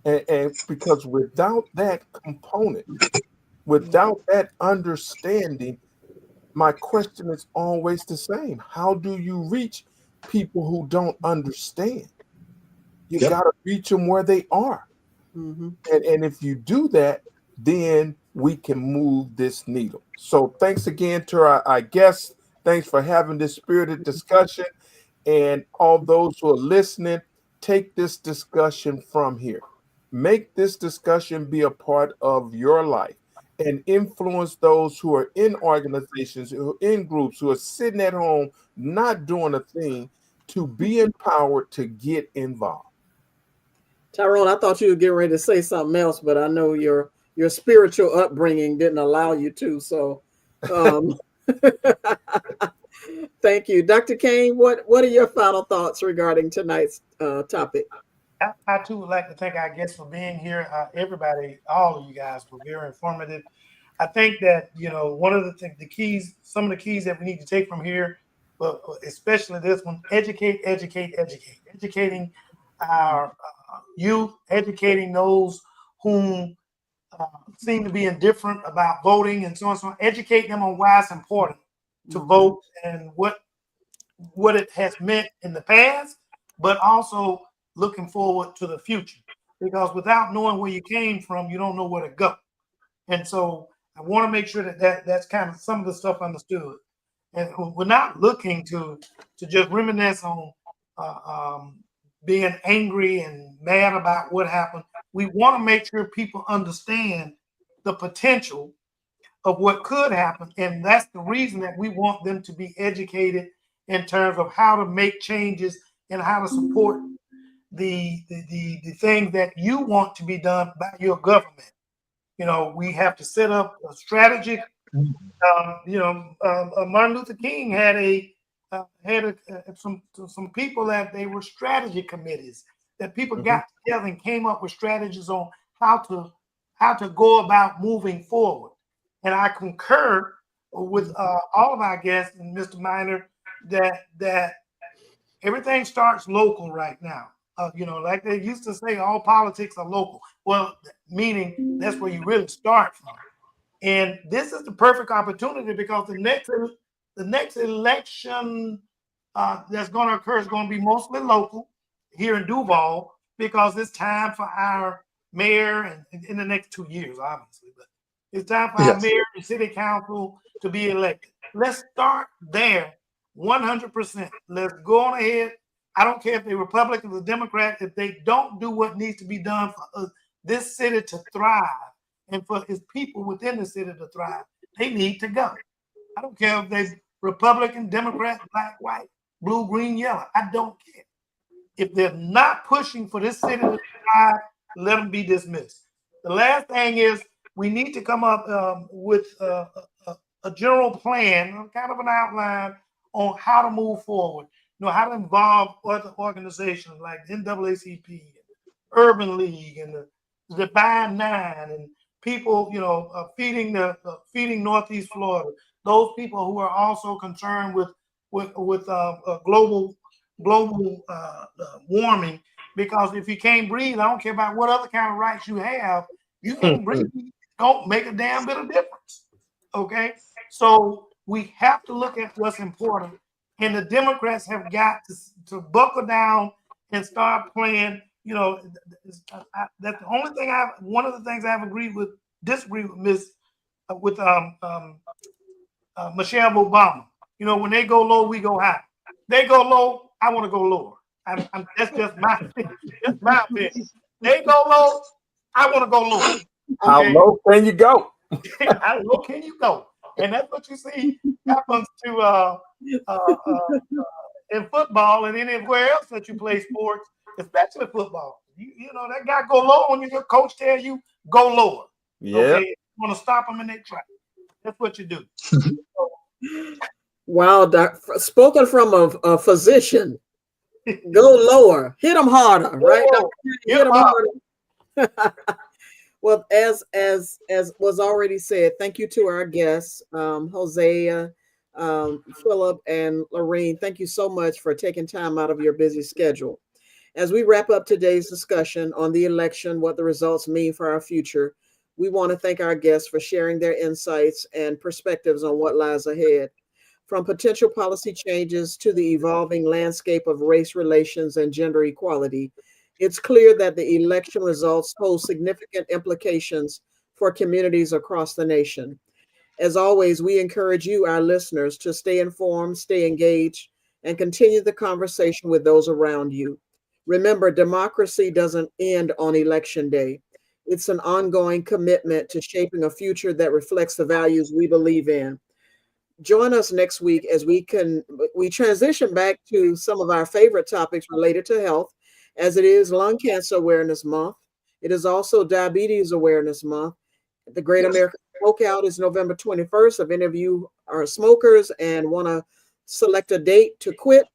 And because without that component, without that understanding, my question is always the same. How do you reach people who don't understand? You Yep. got to reach them where they are. Mm-hmm. And if you do that, then we can move this needle. So thanks again to our guests. Thanks for having this spirited discussion. And all those who are listening, take this discussion from here. Make this discussion be a part of your life and influence those who are in organizations, who are in groups, who are sitting at home, not doing a thing, to be empowered to get involved. Tyrone, I thought you were getting ready to say something else, but I know your spiritual upbringing didn't allow you to. So, thank you, Dr. Kane. What are your final thoughts regarding tonight's topic? I too would like to thank our guests for being here. Everybody, all of you guys were very informative. I think that, one of the keys, some of the keys that we need to take from here, but especially this one, educating our youth, educating those whom seem to be indifferent about voting and so on and so on. Educate them on why it's important to vote and what it has meant in the past, but also looking forward to the future. Because without knowing where you came from, you don't know where to go. And so I want to make sure that's kind of some of the stuff understood. And we're not looking to just reminisce on being angry and mad about what happened. We want to make sure people understand the potential of what could happen. And that's the reason that we want them to be educated in terms of how to make changes and how to support the things that you want to be done by your government. We have to set up a strategy. Martin Luther King had some people that they were strategy committees that people got together and came up with strategies on how to go about moving forward. And I concur with all of our guests and Mr. Minor that everything starts local right now. Like they used to say, all politics are local. Well, meaning that's where you really start from. And this is the perfect opportunity because the next election that's going to occur is going to be mostly local here in Duval because it's time for our mayor and in the next 2 years, obviously, but it's time for our mayor and city council to be elected. Let's start there 100%. Let's go on ahead. I don't care if they're Republicans or Democrats. If they don't do what needs to be done for this city to thrive and for its people within the city to thrive, they need to go. I don't care if they're Republican, Democrat, black, white, blue, green, yellow. I don't care. If they're not pushing for this city to thrive, let them be dismissed. The last thing is we need to come up with a general plan, kind of an outline on how to move forward. How to involve other organizations like NAACP, Urban League, and the Divine Nine, and people, feeding Northeast Florida. Those people who are also concerned with global warming. Because if you can't breathe, I don't care about what other kind of rights you have. You can't breathe. Don't make a damn bit of difference. Okay, so we have to look at what's important. And the Democrats have got to buckle down and start playing. That's the only thing one of the things I've disagreed with Michelle Obama. When they go low, we go high. They go low, I want to go lower. That's just my opinion. That's my opinion. They go low, I want to go lower. Okay? How low can you go? How low can you go? And that's what you see happens to in football and anywhere else that you play sports, especially football. That guy go low when your coach tells you go lower. Yeah. Okay? You want to stop them in their track. That's what you do. Wow, spoken from a physician. Go lower. Hit them harder, right? Whoa, Hit them harder. Well, as was already said, thank you to our guests, Hosea, Philip, and Lorene. Thank you so much for taking time out of your busy schedule. As we wrap up today's discussion on the election, what the results mean for our future, we want to thank our guests for sharing their insights and perspectives on what lies ahead. From potential policy changes to the evolving landscape of race relations and gender equality, it's clear that the election results hold significant implications for communities across the nation. As always, we encourage you, our listeners, to stay informed, stay engaged, and continue the conversation with those around you. Remember, democracy doesn't end on election day. It's an ongoing commitment to shaping a future that reflects the values we believe in. Join us next week as we transition back to some of our favorite topics related to health, as it is Lung Cancer Awareness Month. It is also Diabetes Awareness Month. The Great American Smokeout is November 21st. If any of you are smokers and want to select a date to quit,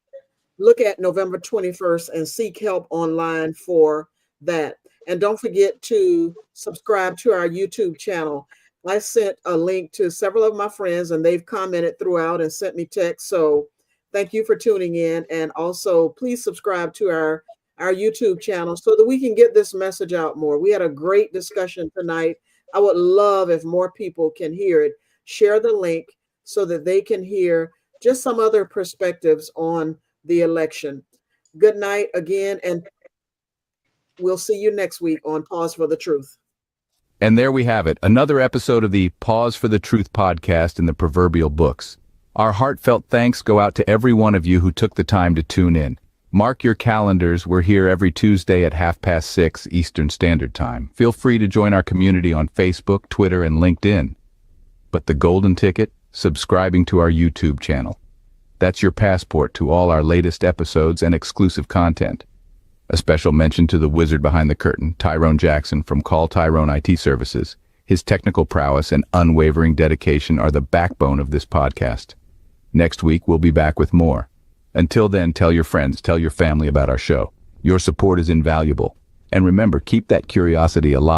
look at November 21st and seek help online for that. And don't forget to subscribe to our YouTube channel. I sent a link to several of my friends and they've commented throughout and sent me texts. So thank you for tuning in. And also please subscribe to our YouTube channel so that we can get this message out more. We had a great discussion tonight. I would love if more people can hear it. Share the link so that they can hear just some other perspectives on the election. Good night again, and we'll see you next week on Pause for the Truth. And there we have it, another episode of the Pause for the Truth podcast in the proverbial books. Our heartfelt thanks go out to every one of you who took the time to tune in. Mark your calendars, we're here every Tuesday at 6:30 Eastern Standard Time. Feel free to join our community on Facebook, Twitter, and LinkedIn. But the golden ticket? Subscribing to our YouTube channel. That's your passport to all our latest episodes and exclusive content. A special mention to the wizard behind the curtain, Tyrone Jackson from Call Tyrone IT Services. His technical prowess and unwavering dedication are the backbone of this podcast. Next week, we'll be back with more. Until then, tell your friends, tell your family about our show. Your support is invaluable. And remember, keep that curiosity alive.